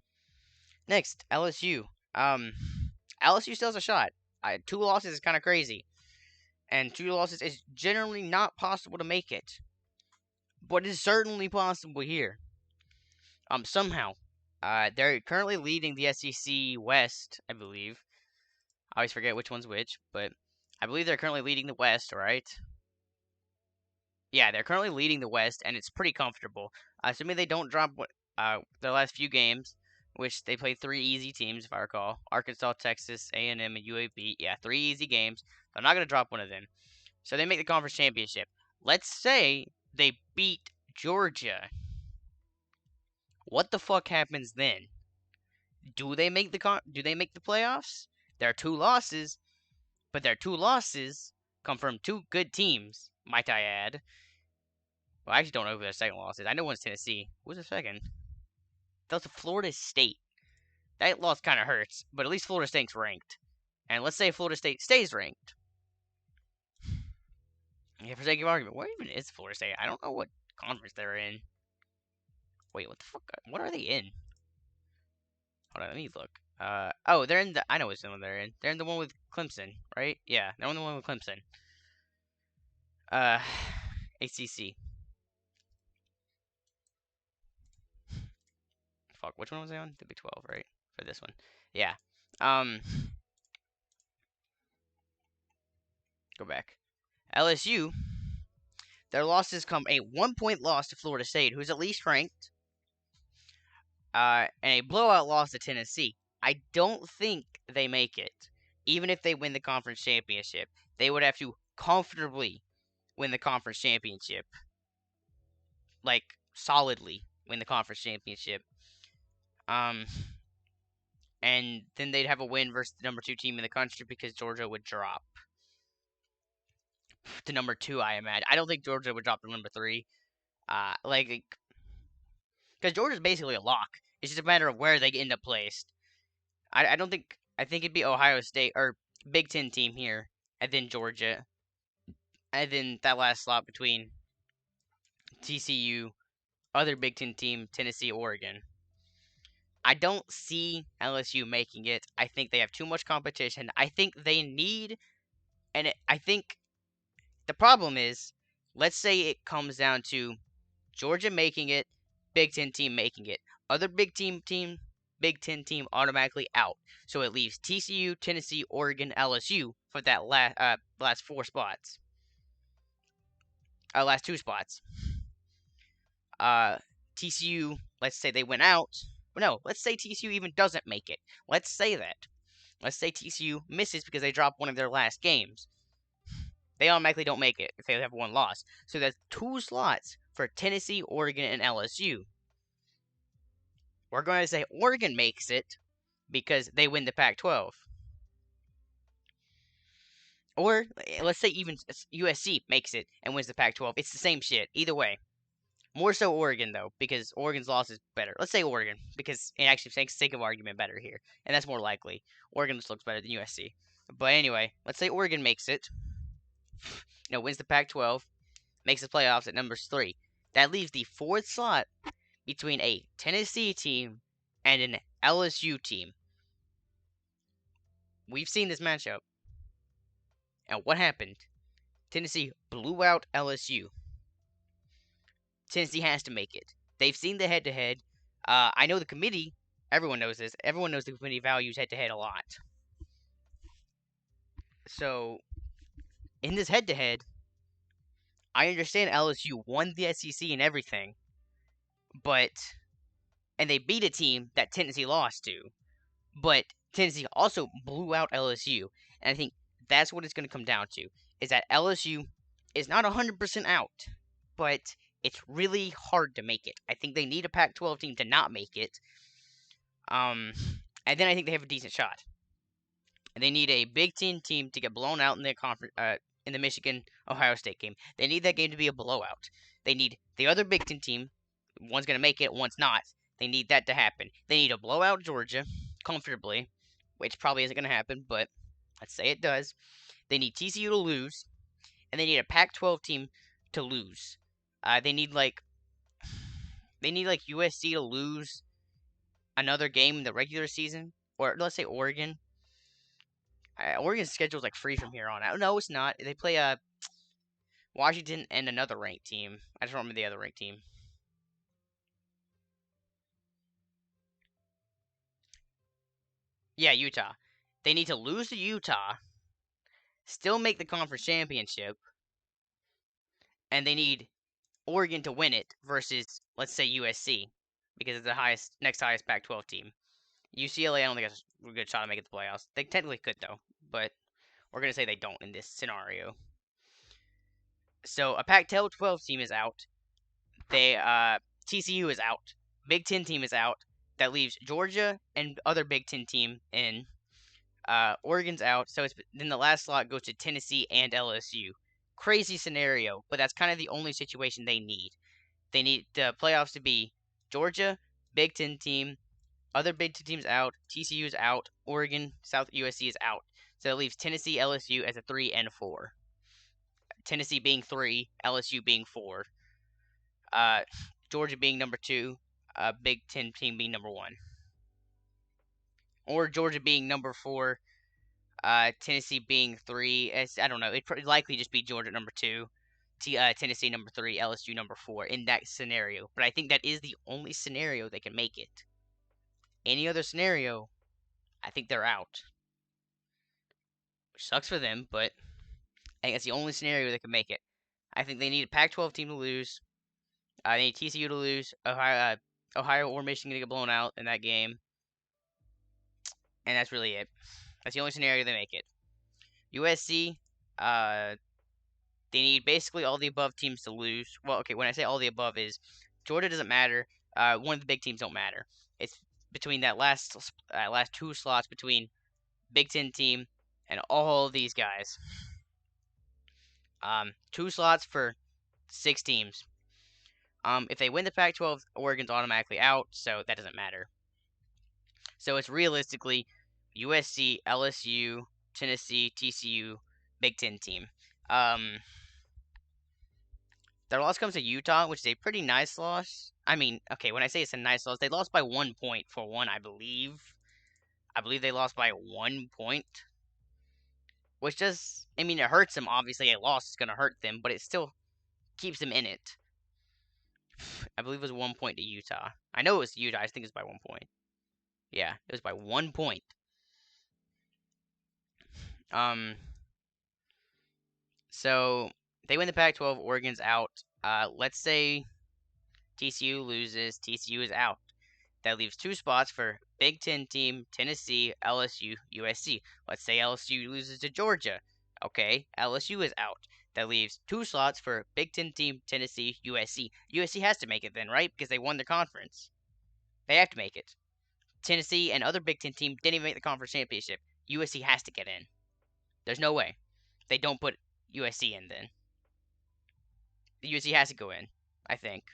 Next, LSU. LSU still has a shot. 2 losses is kind of crazy, and 2 losses is generally not possible to make it, but it is certainly possible here. Somehow, they're currently leading the SEC West, I believe. I always forget which one's which, but I believe they're currently leading the West, right? Yeah, they're currently leading the West, and it's pretty comfortable. Assuming they don't drop their last few games, which they played 3 easy teams, if I recall. Arkansas, Texas, A&M, and UAB. Yeah, 3 easy games. They're not going to drop one of them. So they make the conference championship. Let's say they beat Georgia. What the fuck happens then? Do they make the playoffs? There are 2 losses, but their 2 losses come from 2 good teams, might I add. Well, I actually don't know who their second loss is. I know one's Tennessee. Who's the second? That was Florida State. That loss kind of hurts, but at least Florida State's ranked. And let's say Florida State stays ranked. Yeah, for sake of argument, what even is Florida State? I don't know what conference they're in. Wait, what the fuck? What are they in? Hold on, let me look. Oh, they're in the... I know which one they're in. They're in the one with Clemson, right? Yeah, they're in the one with Clemson. ACC. Fuck, which one was I on? The Big 12, right? For this one. Yeah. Go back. LSU, their losses come a 1-point loss to Florida State, who's at least ranked, and a blowout loss to Tennessee. I don't think they make it. Even if they win the conference championship, they would have to comfortably win the conference championship. Like, solidly win the conference championship. And then they'd have a win versus the number 2 team in the country because Georgia would drop to number 2, I imagine. I don't think Georgia would drop to number 3. Because Georgia's basically a lock. It's just a matter of where they end up placed. I think it'd be Ohio State, or Big Ten team here, and then Georgia. And then that last slot between TCU, other Big Ten team, Tennessee, Oregon. I don't see LSU making it. I think they have too much competition. I think they need, I think the problem is, let's say it comes down to Georgia making it, Big Ten team making it. Other Big Ten team automatically out. So it leaves TCU, Tennessee, Oregon, LSU for that last 4 spots. Last 2 spots. TCU, let's say they went out. No, let's say TCU even doesn't make it. Let's say that. Let's say TCU misses because they dropped one of their last games. They automatically don't make it if they have 1 loss. So that's 2 slots for Tennessee, Oregon, and LSU. We're going to say Oregon makes it because they win the Pac-12. Or, let's say even USC makes it and wins the Pac-12. It's the same shit. Either way. More so Oregon, though, because Oregon's loss is better. Let's say Oregon, because it actually makes sake of argument better here, and that's more likely. Oregon just looks better than USC. But anyway, let's say Oregon makes it, wins the Pac-12, makes the playoffs at number 3. That leaves the 4th slot between a Tennessee team and an LSU team. We've seen this matchup. And what happened? Tennessee blew out LSU. Tennessee has to make it. They've seen the head-to-head. I know the committee. Everyone knows this. Everyone knows the committee values head-to-head a lot. So, in this head-to-head, I understand LSU won the SEC and everything, and they beat a team that Tennessee lost to, but Tennessee also blew out LSU, and I think that's what it's going to come down to, is that LSU is not 100% out, but it's really hard to make it. I think they need a Pac-12 team to not make it, and then I think they have a decent shot. And they need a Big Ten team to get blown out in the conference, in the Michigan-Ohio State game. They need that game to be a blowout. They need the other Big Ten team. One's going to make it, one's not. They need that to happen. They need to blow out Georgia comfortably, which probably isn't going to happen, but let's say it does. They need TCU to lose, and they need a Pac-12 team to lose. They need like USC to lose another game in the regular season, or let's say Oregon. Oregon's schedule's like free from here on out. No, it's not. They play Washington and another ranked team. I just remember the other ranked team. Yeah, Utah. They need to lose to Utah, still make the conference championship, and they need Oregon to win it versus, let's say, USC, because it's the next highest Pac-12 team. UCLA, I don't think has a good shot to make it the playoffs. They technically could, though, but we're going to say they don't in this scenario. So a Pac-12 team is out. TCU is out. Big Ten team is out. That leaves Georgia and other Big Ten team in. Oregon's out. So then the last slot goes to Tennessee and LSU. Crazy scenario, but that's kind of the only situation they need. They need the playoffs to be Georgia, Big Ten team, other Big Ten teams out, TCU is out, Oregon, South USC is out. So it leaves Tennessee, LSU as a 3 and 4. Tennessee being 3, LSU being 4. Georgia being number 2, Big Ten team being number 1. Or Georgia being number 4, Tennessee being 3. I don't know. It'd likely just be Georgia number 2, Tennessee number 3, LSU number 4 in that scenario. But I think that is the only scenario they can make it. Any other scenario, I think they're out. Which sucks for them, but I think that's the only scenario they can make it. I think they need a Pac-12 team to lose. They need TCU to lose. Ohio or Michigan to get blown out in that game. And that's really it. That's the only scenario they make it. USC, they need basically all the above teams to lose. Well, okay, when I say all the above is Georgia doesn't matter. One of the big teams don't matter. It's between that last 2 slots between Big Ten team and all of these guys. 2 slots for 6 teams. If they win the Pac-12, Oregon's automatically out, so that doesn't matter. So it's realistically USC, LSU, Tennessee, TCU, Big Ten team. Their loss comes to Utah, which is a pretty nice loss. I mean, okay, when I say it's a nice loss, they lost by 1 point for one, I believe. I believe they lost by 1 point. Which does, I mean, it hurts them. Obviously, a loss is going to hurt them, but it still keeps them in it. I believe it was 1 point to Utah. I know it was Utah. I think it was by 1 point. Yeah, it was by 1 point. So they win the Pac-12. Oregon's out. Let's say TCU loses. TCU is out. That leaves 2 spots for Big Ten team, Tennessee, LSU, USC. Let's say LSU loses to Georgia. Okay, LSU is out. That leaves 2 slots for Big Ten team, Tennessee, USC. USC has to make it then, right? Because they won their conference. They have to make it. Tennessee and other Big Ten team didn't even make the conference championship. USC has to get in. There's no way they don't put USC in then. The USC has to go in, I think.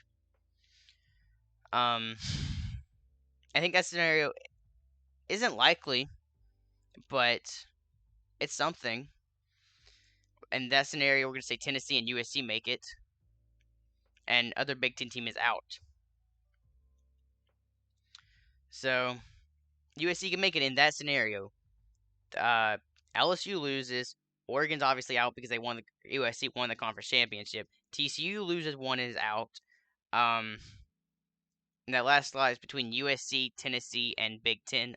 I think that scenario isn't likely, but it's something. In that scenario, we're going to say Tennessee and USC make it, and other Big Ten team is out. So USC can make it in that scenario. LSU loses. Oregon's obviously out because they won the USC won the conference championship. TCU loses, one is out. And that last slot is between USC, Tennessee, and Big Ten,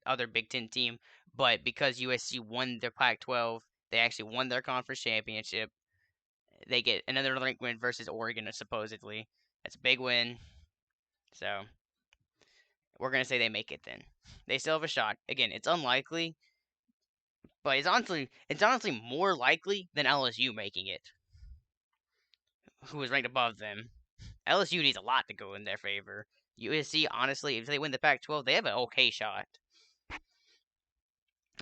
other Big Ten team. But because USC won their Pac-12, they actually won their conference championship. They get another ranked win versus Oregon, supposedly. That's a big win. So we're gonna say they make it then. They still have a shot. Again, it's unlikely, but it's honestly more likely than LSU making it, who is ranked above them. LSU needs a lot to go in their favor. USC, honestly, if they win the Pac-12, they have an okay shot.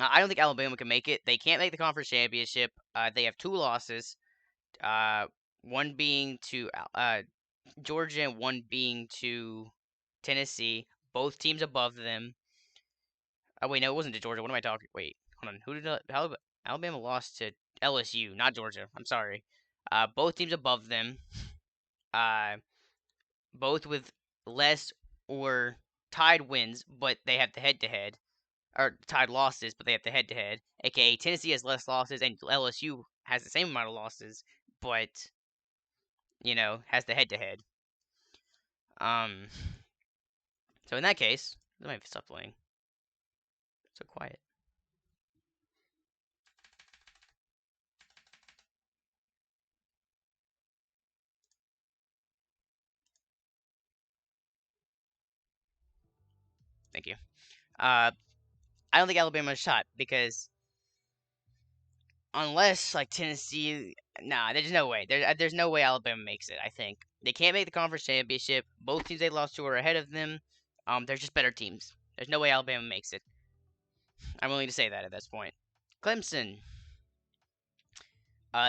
I don't think Alabama can make it. They can't make the conference championship. They have 2 losses. One being to Georgia and one being to Tennessee. Both teams above them. Oh wait, no, it wasn't to Georgia. What am I talking? Wait, hold on. Who did Alabama lost to? LSU, not Georgia. I'm sorry. Both teams above them. Both with less or tied wins, but they have the head-to-head, or tied losses, but they have the head-to-head. AKA Tennessee has less losses, and LSU has the same amount of losses, but has the head-to-head. So in that case, let me stop playing. So quiet. Thank you. I don't think Alabama has a shot because unless like Tennessee, nah, there's no way. There's no way Alabama makes it. I think they can't make the conference championship. Both teams they lost to are ahead of them. They're just better teams. There's no way Alabama makes it. I'm willing to say that at this point. Clemson.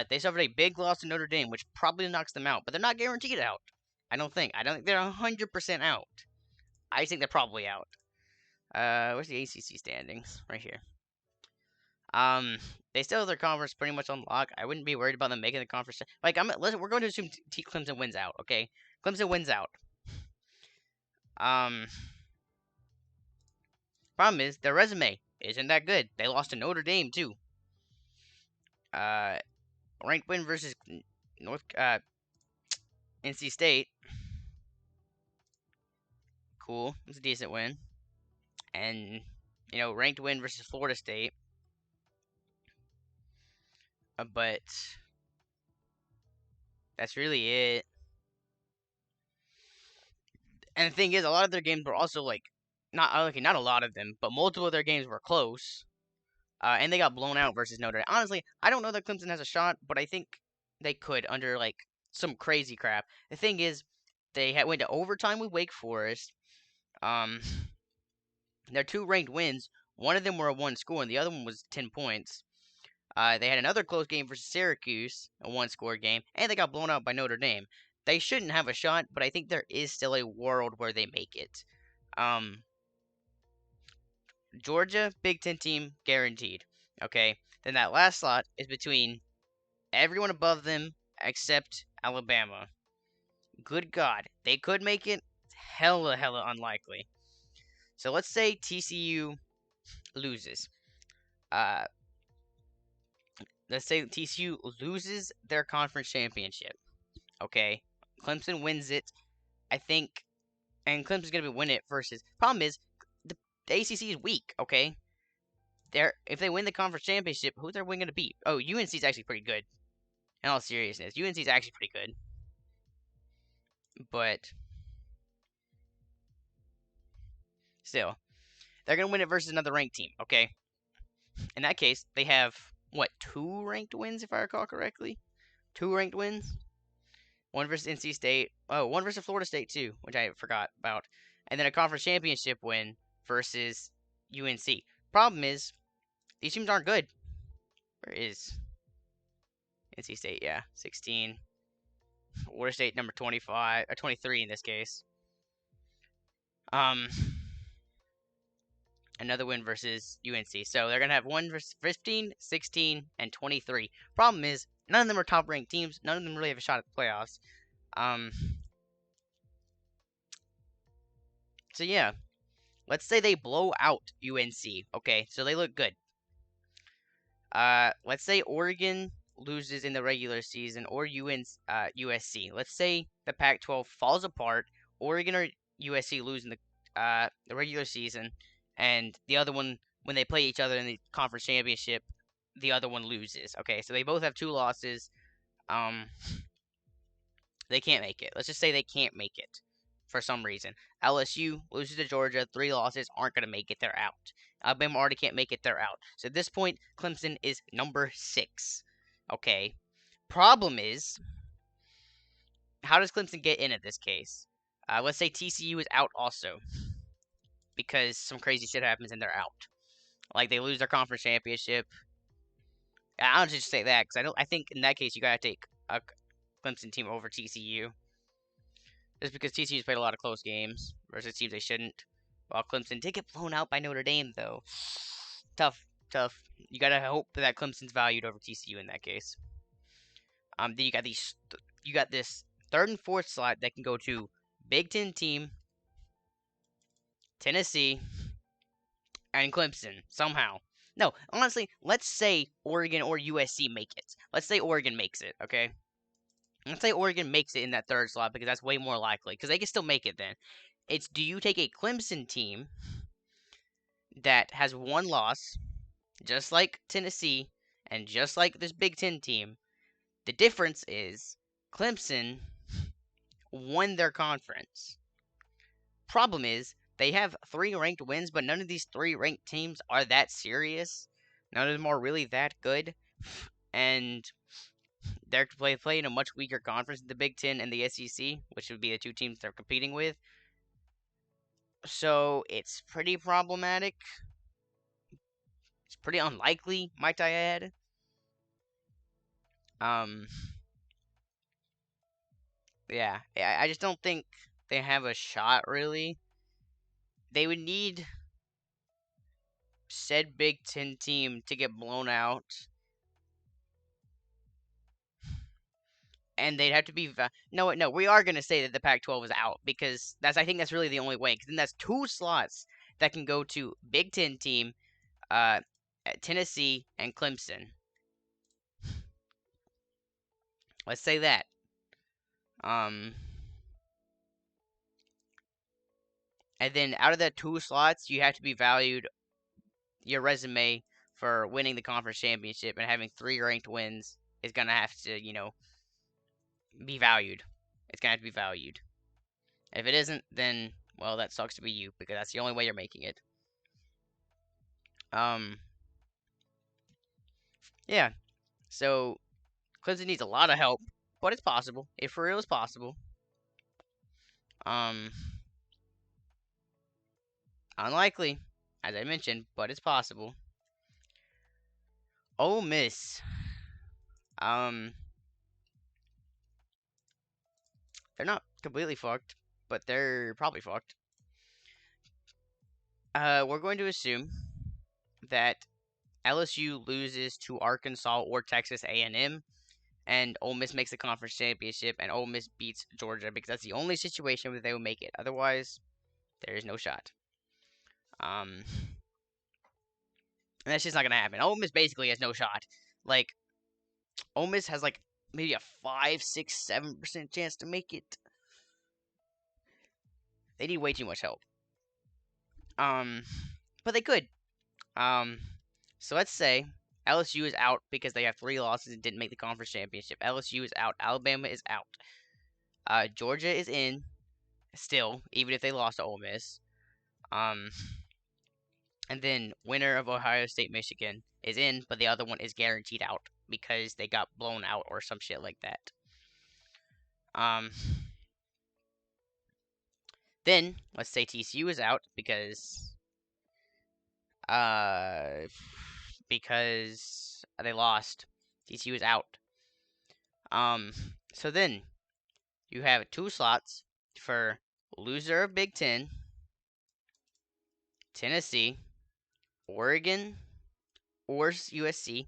They suffered a big loss to Notre Dame, which probably knocks them out, but they're not guaranteed out. I don't think they're 100% out. I think they're probably out. Where's the ACC standings? Right here. They still have their conference pretty much on lock. I wouldn't be worried about them making the conference. Like, we're going to assume Clemson wins out. Okay, Clemson wins out. Problem is their resume isn't that good. They lost to Notre Dame too. Ranked win versus NC State. Cool, it's a decent win. And ranked win versus Florida State. But that's really it. And the thing is, a lot of their games were also like, not a lot of them, but multiple of their games were close. And they got blown out versus Notre Dame. Honestly, I don't know that Clemson has a shot, but I think they could under like some crazy crap. The thing is, they went to overtime with Wake Forest. Their 2 ranked wins, one of them were a 1 score, and the other one was 10 points. They had another close game versus Syracuse, a 1-score game, and they got blown out by Notre Dame. They shouldn't have a shot, but I think there is still a world where they make it. Georgia, Big Ten team, guaranteed. Okay, then that last slot is between everyone above them except Alabama. Good God, they could make it. Hella unlikely. So let's say TCU loses. Let's say TCU loses their conference championship. Okay, Clemson wins it. I think, and Clemson's gonna win it versus. Problem is, the ACC is weak. Okay, if they win the conference championship, who's their win gonna beat? Oh, UNC is actually pretty good. In all seriousness, UNC is actually pretty good, but still, they're gonna win it versus another ranked team. Okay, in that case, they have what 2 ranked wins if I recall correctly. 2 ranked wins. One versus NC State. Oh, one versus Florida State too, which I forgot about. And then a conference championship win versus UNC. Problem is, these teams aren't good. Where is NC State? Yeah, 16. Florida State number 25 or 23 in this case. Um, another win versus UNC. So they're going to have 1 versus 15, 16, and 23. Problem is, none of them are top ranked teams. None of them really have a shot at the playoffs. Um, so yeah, let's say they blow out UNC. Okay, so they look good. Let's say Oregon loses in the regular season, or USC. Let's say the Pac-12 falls apart. Oregon or USC lose in the regular season, and the other one, when they play each other in the conference championship, the other one loses. Okay, so they both have 2 losses. Um, they can't make it. Let's just say they can't make it for some reason. LSU loses to Georgia, 3 losses, aren't going to make it, they're out. Alabama already can't make it, they're out. So at this point, Clemson is number 6. Okay. Problem is, how does Clemson get in this case? Let's say TCU is out also because some crazy shit happens and they're out. Like they lose their conference championship. I don't just say that because I think in that case you gotta take a Clemson team over TCU. Just because TCU's played a lot of close games versus teams they shouldn't. While Clemson did get blown out by Notre Dame, though. Tough, tough. You gotta hope that Clemson's valued over TCU in that case. Then you got this third and fourth slot that can go to Big Ten team, Tennessee, and Clemson somehow. No, honestly, let's say Oregon or USC make it. Let's say Oregon makes it, okay? Let's say Oregon makes it in that third slot because that's way more likely. Because they can still make it then. It's, do you take a Clemson team that has 1 loss, just like Tennessee, and just like this Big Ten team? The difference is Clemson won their conference. Problem is, they have 3 ranked wins, but none of these 3 ranked teams are that serious. None of them are really that good. And they're playing a much weaker conference, the Big Ten and the SEC, which would be the 2 teams they're competing with. So it's pretty problematic. It's pretty unlikely, might I add. Um, yeah, I just don't think they have a shot, really. They would need said Big Ten team to get blown out, and they'd have to be no. We are gonna say that the Pac-12 is out because I think that's really the only way. Because then that's 2 slots that can go to Big Ten team, uh, Tennessee and Clemson. Let's say that. Um, and then out of that 2 slots, you have to be valued your resume for winning the conference championship and having 3 ranked wins is gonna have to, be valued. It's gonna have to be valued. And if it isn't, then well, that sucks to be you because that's the only way you're making it. Yeah. So Clemson needs a lot of help, but it's possible. If for real, it's possible. Um, Unlikely, as I mentioned, but it's possible. Ole Miss. Um, they're not completely fucked, but they're probably fucked. We're going to assume that LSU loses to Arkansas or Texas A&M, and Ole Miss makes the conference championship, and Ole Miss beats Georgia because that's the only situation where they will make it. Otherwise, there is no shot. And that's just not gonna happen. Ole Miss basically has no shot. Like, Ole Miss has like maybe a 5, 6, 7% chance to make it. They need way too much help. But they could. So let's say LSU is out because they have 3 losses and didn't make the conference championship. LSU is out. Alabama is out. Georgia is in still, even if they lost to Ole Miss. And then winner of Ohio State Michigan is in, but the other one is guaranteed out because they got blown out or some shit like that. Then let's say TCU is out because they lost. TCU is out. So then you have 2 slots for loser of Big Ten Tennessee, Oregon, or USC,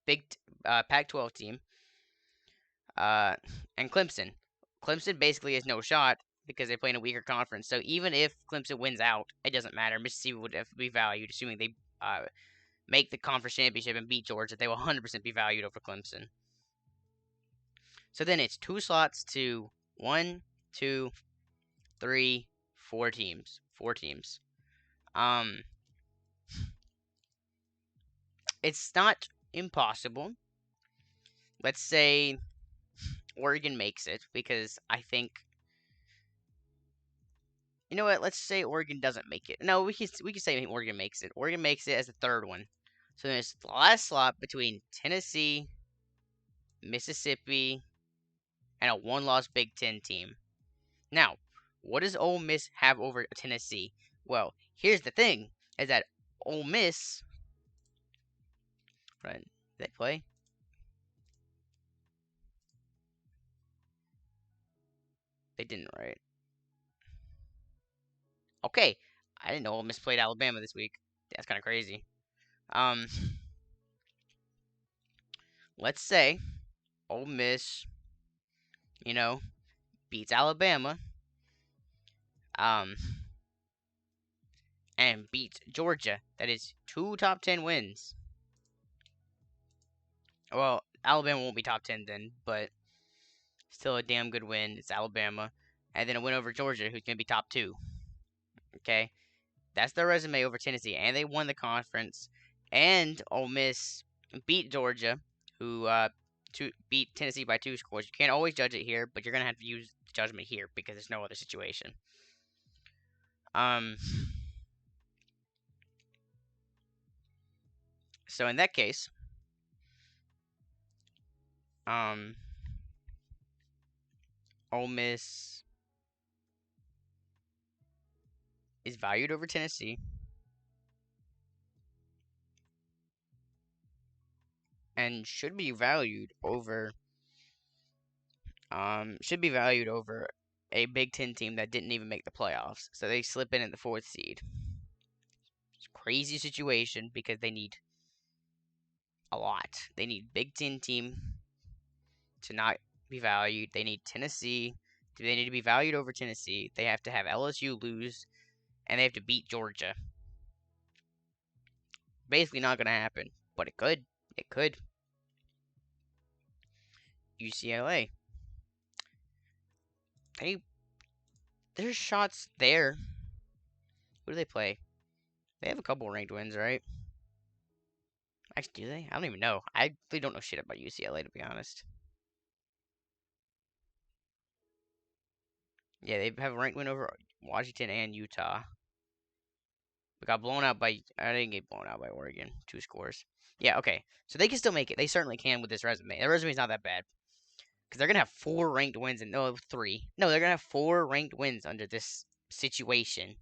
big Pac-12 team, and Clemson. Clemson basically has no shot because they play in a weaker conference. So even if Clemson wins out, it doesn't matter. Mississippi would be valued, assuming they make the conference championship and beat Georgia. They will 100% be valued over Clemson. So then it's 2 slots to 1, 2, 3, 4 teams. 4 teams. It's not impossible. Let's say Oregon makes it because I think. You know what? Let's say Oregon doesn't make it. No, we can say Oregon makes it. Oregon makes it as the 3rd one. So there's the last slot between Tennessee, Mississippi, and a 1-loss Big Ten team. Now, what does Ole Miss have over Tennessee? Well, here's the thing: is that Ole Miss, right? Did they play? They didn't, right? Okay, I didn't know Ole Miss played Alabama this week. That's kind of crazy. Let's say Ole Miss, you know, beats Alabama, and beats Georgia. That is 2 top 10 wins. Well, Alabama won't be top 10 then, but still a damn good win. It's Alabama. And then a win over Georgia, who's going to be top 2. Okay? That's their resume over Tennessee. And they won the conference. And Ole Miss beat Georgia, who beat Tennessee by 2 scores. You can't always judge it here, but you're going to have to use judgment here because there's no other situation. So in that case, Ole Miss is valued over Tennessee and should be valued over a Big Ten team that didn't even make the playoffs. So they slip in the 4th seed. It's a crazy situation because they need a lot. They need Big Ten team to not be valued. They need Tennessee. They need to be valued over Tennessee. They have to have LSU lose, and they have to beat Georgia. Basically not going to happen, but it could. It could. UCLA. There's shots there. Who do they play? They have a couple ranked wins, right? Actually, do they? I don't even know. I really don't know shit about UCLA, to be honest. Yeah, they have a ranked win over Washington and Utah. We got blown out by. I didn't get blown out by Oregon. 2 scores. Yeah, okay. So they can still make it. They certainly can with this resume. Their resume is not that bad. Because they're going to have 4 ranked wins and no, 3. No, they're going to have 4 ranked wins under this situation.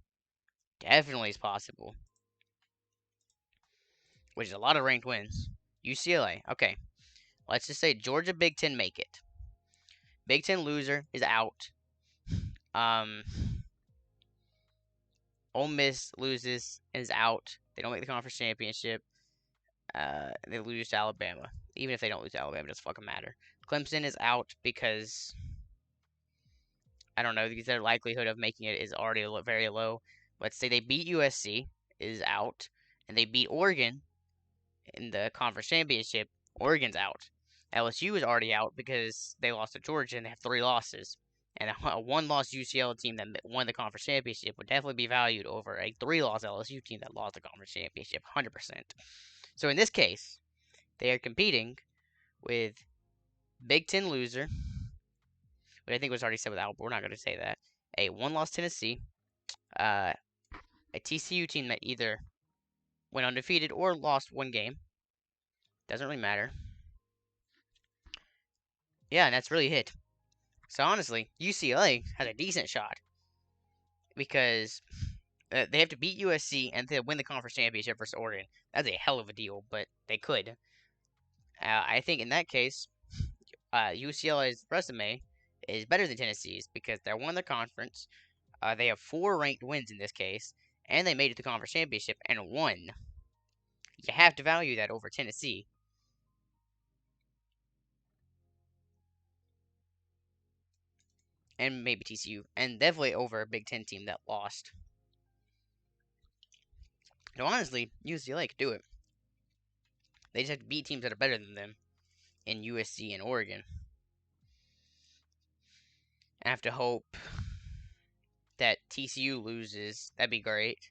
Definitely is possible. Which is a lot of ranked wins. UCLA. Okay. Let's just say Georgia Big Ten make it. Big Ten loser is out. Ole Miss loses and is out. They don't make the conference championship. They lose to Alabama. Even if they don't lose to Alabama, it doesn't fucking matter. Clemson is out because I don't know, because their likelihood of making it is already very low. Let's say they beat USC, is out, and they beat Oregon in the conference championship. Oregon's out. LSU is already out because they lost to Georgia and they have 3 losses. And a 1-loss UCLA team that won the conference championship would definitely be valued over a 3-loss LSU team that lost the conference championship, 100%. So in this case, they are competing with Big Ten loser, which I think was already said with Albert. We're not going to say that. A 1-loss Tennessee, a TCU team that either went undefeated or lost 1 game. Doesn't really matter. Yeah, and that's really it. So honestly, UCLA has a decent shot because they have to beat USC and to win the conference championship versus Oregon. That's a hell of a deal, but they could. I think in that case, UCLA's resume is better than Tennessee's because they won the conference. They have 4 ranked wins in this case, and they made it to the conference championship and won. You have to value that over Tennessee. And maybe TCU. And definitely over a Big Ten team that lost. No, honestly, UCLA could do it. They just have to beat teams that are better than them in USC and Oregon. I have to hope that TCU loses. That'd be great.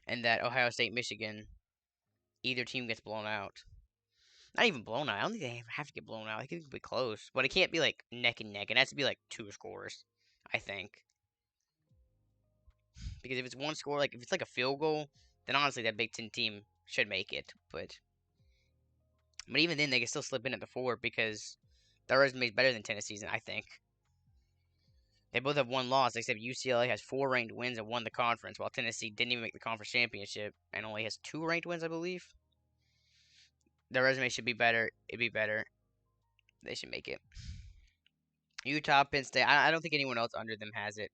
And that Ohio State, Michigan, either team gets blown out. Not even blown out. I don't think they have to get blown out. I think it could be close. But it can't be like neck and neck. It has to be like 2 scores, I think. Because if it's 1 score, like if it's like a field goal, then honestly that Big Ten team should make it. But even then, they can still slip in at the 4 because their resume is better than Tennessee's, I think. They both have 1 loss, except UCLA has 4 ranked wins and won the conference, while Tennessee didn't even make the conference championship and only has 2 ranked wins, I believe. Their resume should be better. It'd be better. They should make it. Utah, Penn State. I don't think anyone else under them has it.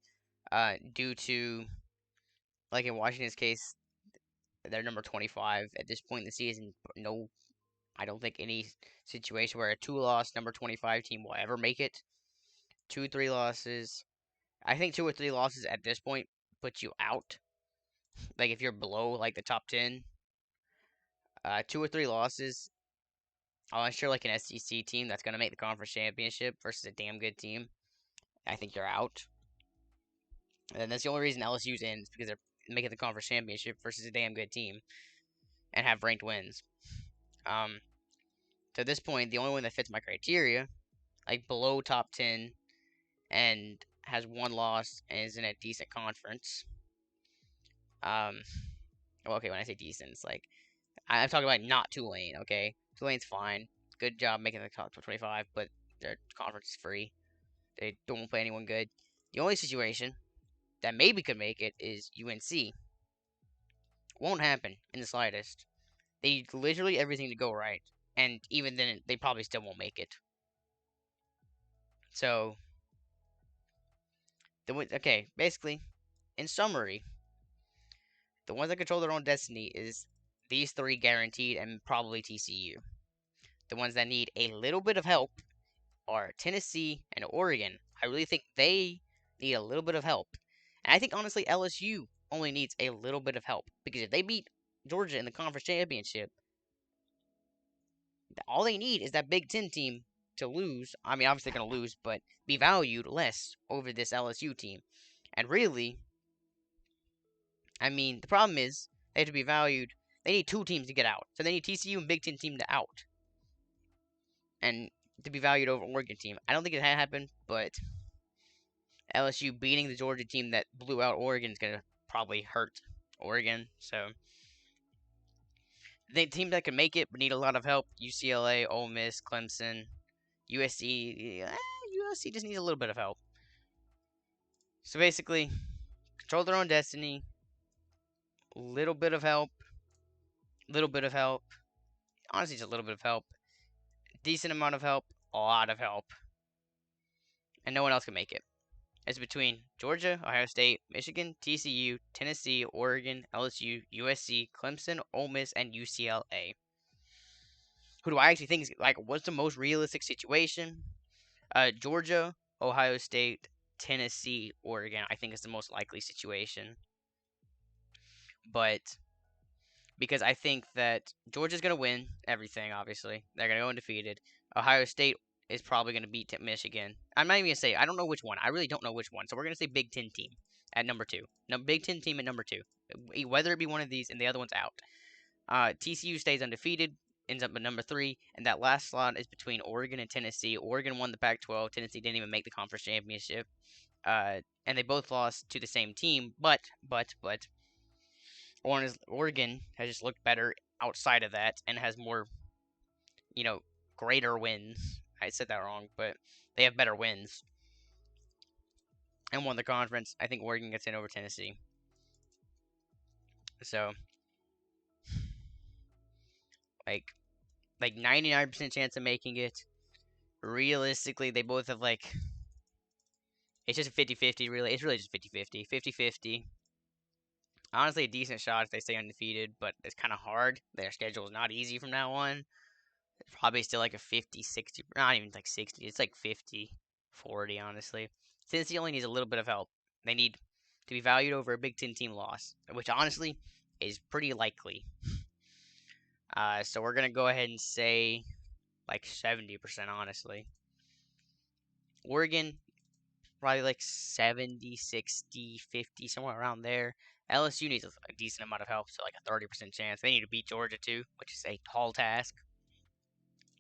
Due to, like in Washington's case, they're number 25 at this point in the season. No, I don't think any situation where a 2-loss number 25 team will ever make it. 2, 3 losses. I think 2 or 3 losses at this point put you out. Like if you're below like the top 10, 2 or 3 losses. Unless you're like an SEC team that's gonna make the conference championship versus a damn good team, I think you're out. And that's the only reason LSU's in is because they're making the conference championship versus a damn good team and have ranked wins. To this point, the only one that fits my criteria, like below top 10 and has 1 loss and is in a decent conference. Well, okay, when I say decent, it's like I'm talking about not Tulane. Okay, Tulane's fine. Good job making the top 25, but their conference is free. They don't play anyone good. The only situation that maybe could make it is UNC. Won't happen in the slightest. They need literally everything to go right, and even then, they probably still won't make it. So, okay, basically, in summary, the ones that control their own destiny is these 3 guaranteed, and probably TCU. The ones that need a little bit of help are Tennessee and Oregon. I really think they need a little bit of help. And I think, honestly, LSU only needs a little bit of help. Because if they beat Georgia in the conference championship, all they need is that Big Ten team to lose. I mean, obviously they're going to lose, but be valued less over this LSU team. And really, I mean, the problem is they have to be valued. They need 2 teams to get out. So they need TCU and Big Ten team to out. And to be valued over Oregon team. I don't think it had happened, but LSU beating the Georgia team that blew out Oregon is going to probably hurt Oregon. So the team that can make it but need a lot of help: UCLA, Ole Miss, Clemson, USC. USC just needs a little bit of help. So basically, control their own destiny. Little bit of help. Little bit of help. Honestly, just a little bit of help. Decent amount of help. A lot of help. And no one else can make it. It's between Georgia, Ohio State, Michigan, TCU, Tennessee, Oregon, LSU, USC, Clemson, Ole Miss, and UCLA. Who do I actually think is like what's the most realistic situation? Georgia, Ohio State, Tennessee, Oregon. I think is the most likely situation. But because I think that Georgia's going to win everything, obviously. They're going to go undefeated. Ohio State is probably going to beat Michigan. I'm not even going to say, I don't know which one. I really don't know which one. So we're going to say Big Ten team at number 2. No, Big Ten team at number 2. Whether it be one of these and the other one's out. TCU stays undefeated, ends up at number 3. And that last slot is between Oregon and Tennessee. Oregon won the Pac-12. Tennessee didn't even make the conference championship. And they both lost to the same team. But Oregon has just looked better outside of that and has more, greater wins. I said that wrong, but they have better wins and won the conference. I think Oregon gets in over Tennessee. So, like 99% chance of making it. Realistically, they both have it's just a 50-50, really. It's really just 50-50. 50-50. Honestly, a decent shot if they stay undefeated, but it's kind of hard. Their schedule is not easy from now on. It's probably still like a 50, 60, not even like 60. It's like 50, 40, honestly. Cincy only needs a little bit of help. They need to be valued over a Big Ten team loss, which honestly is pretty likely. So we're going to go ahead and say like 70%, honestly. Oregon, probably like 70, 60, 50, somewhere around there. LSU needs a decent amount of help, so like a 30% chance. They need to beat Georgia too, which is a tall task.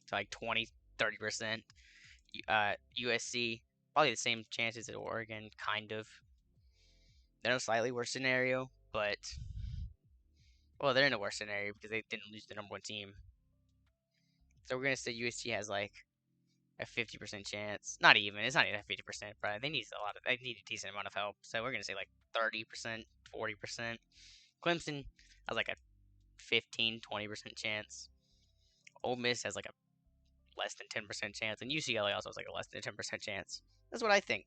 So like 20, 30%. USC, probably the same chances as Oregon, kind of. They're in a slightly worse scenario, but well, they're in a worse scenario because they didn't lose the number one team. So we're gonna say USC has like a 50% chance. Not even. It's not even a 50%, but they need a lot of. They need a decent amount of help. So we're gonna say like 30%, 40%. Clemson has like a 15, 20% chance. Ole Miss has like a less than 10% chance, and UCLA also has like a less than 10% chance. That's what I think.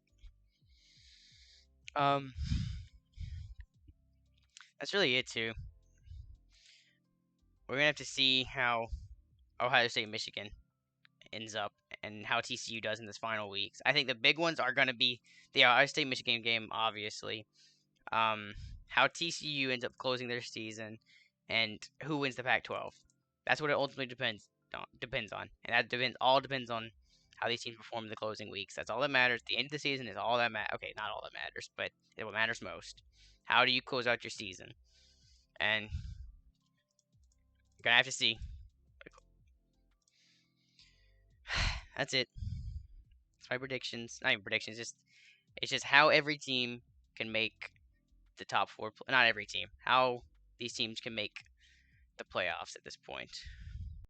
Um, that's really it too. We're gonna have to see how Ohio State, Michigan ends up, and how TCU does in this final weeks. I think the big ones are gonna be the Ohio State, Michigan game, obviously. Um, how TCU ends up closing their season, and who wins the Pac-12. That's what it ultimately depends on, and that depends on how these teams perform in the closing weeks. That's all that matters. The end of the season is all that matters. Okay, not all that matters, but what matters most. How do you close out your season? And you're gonna have to see. That's it. It's my predictions. Not even predictions. It's just how every team can make the top four. Not every team. How these teams can make the playoffs at this point.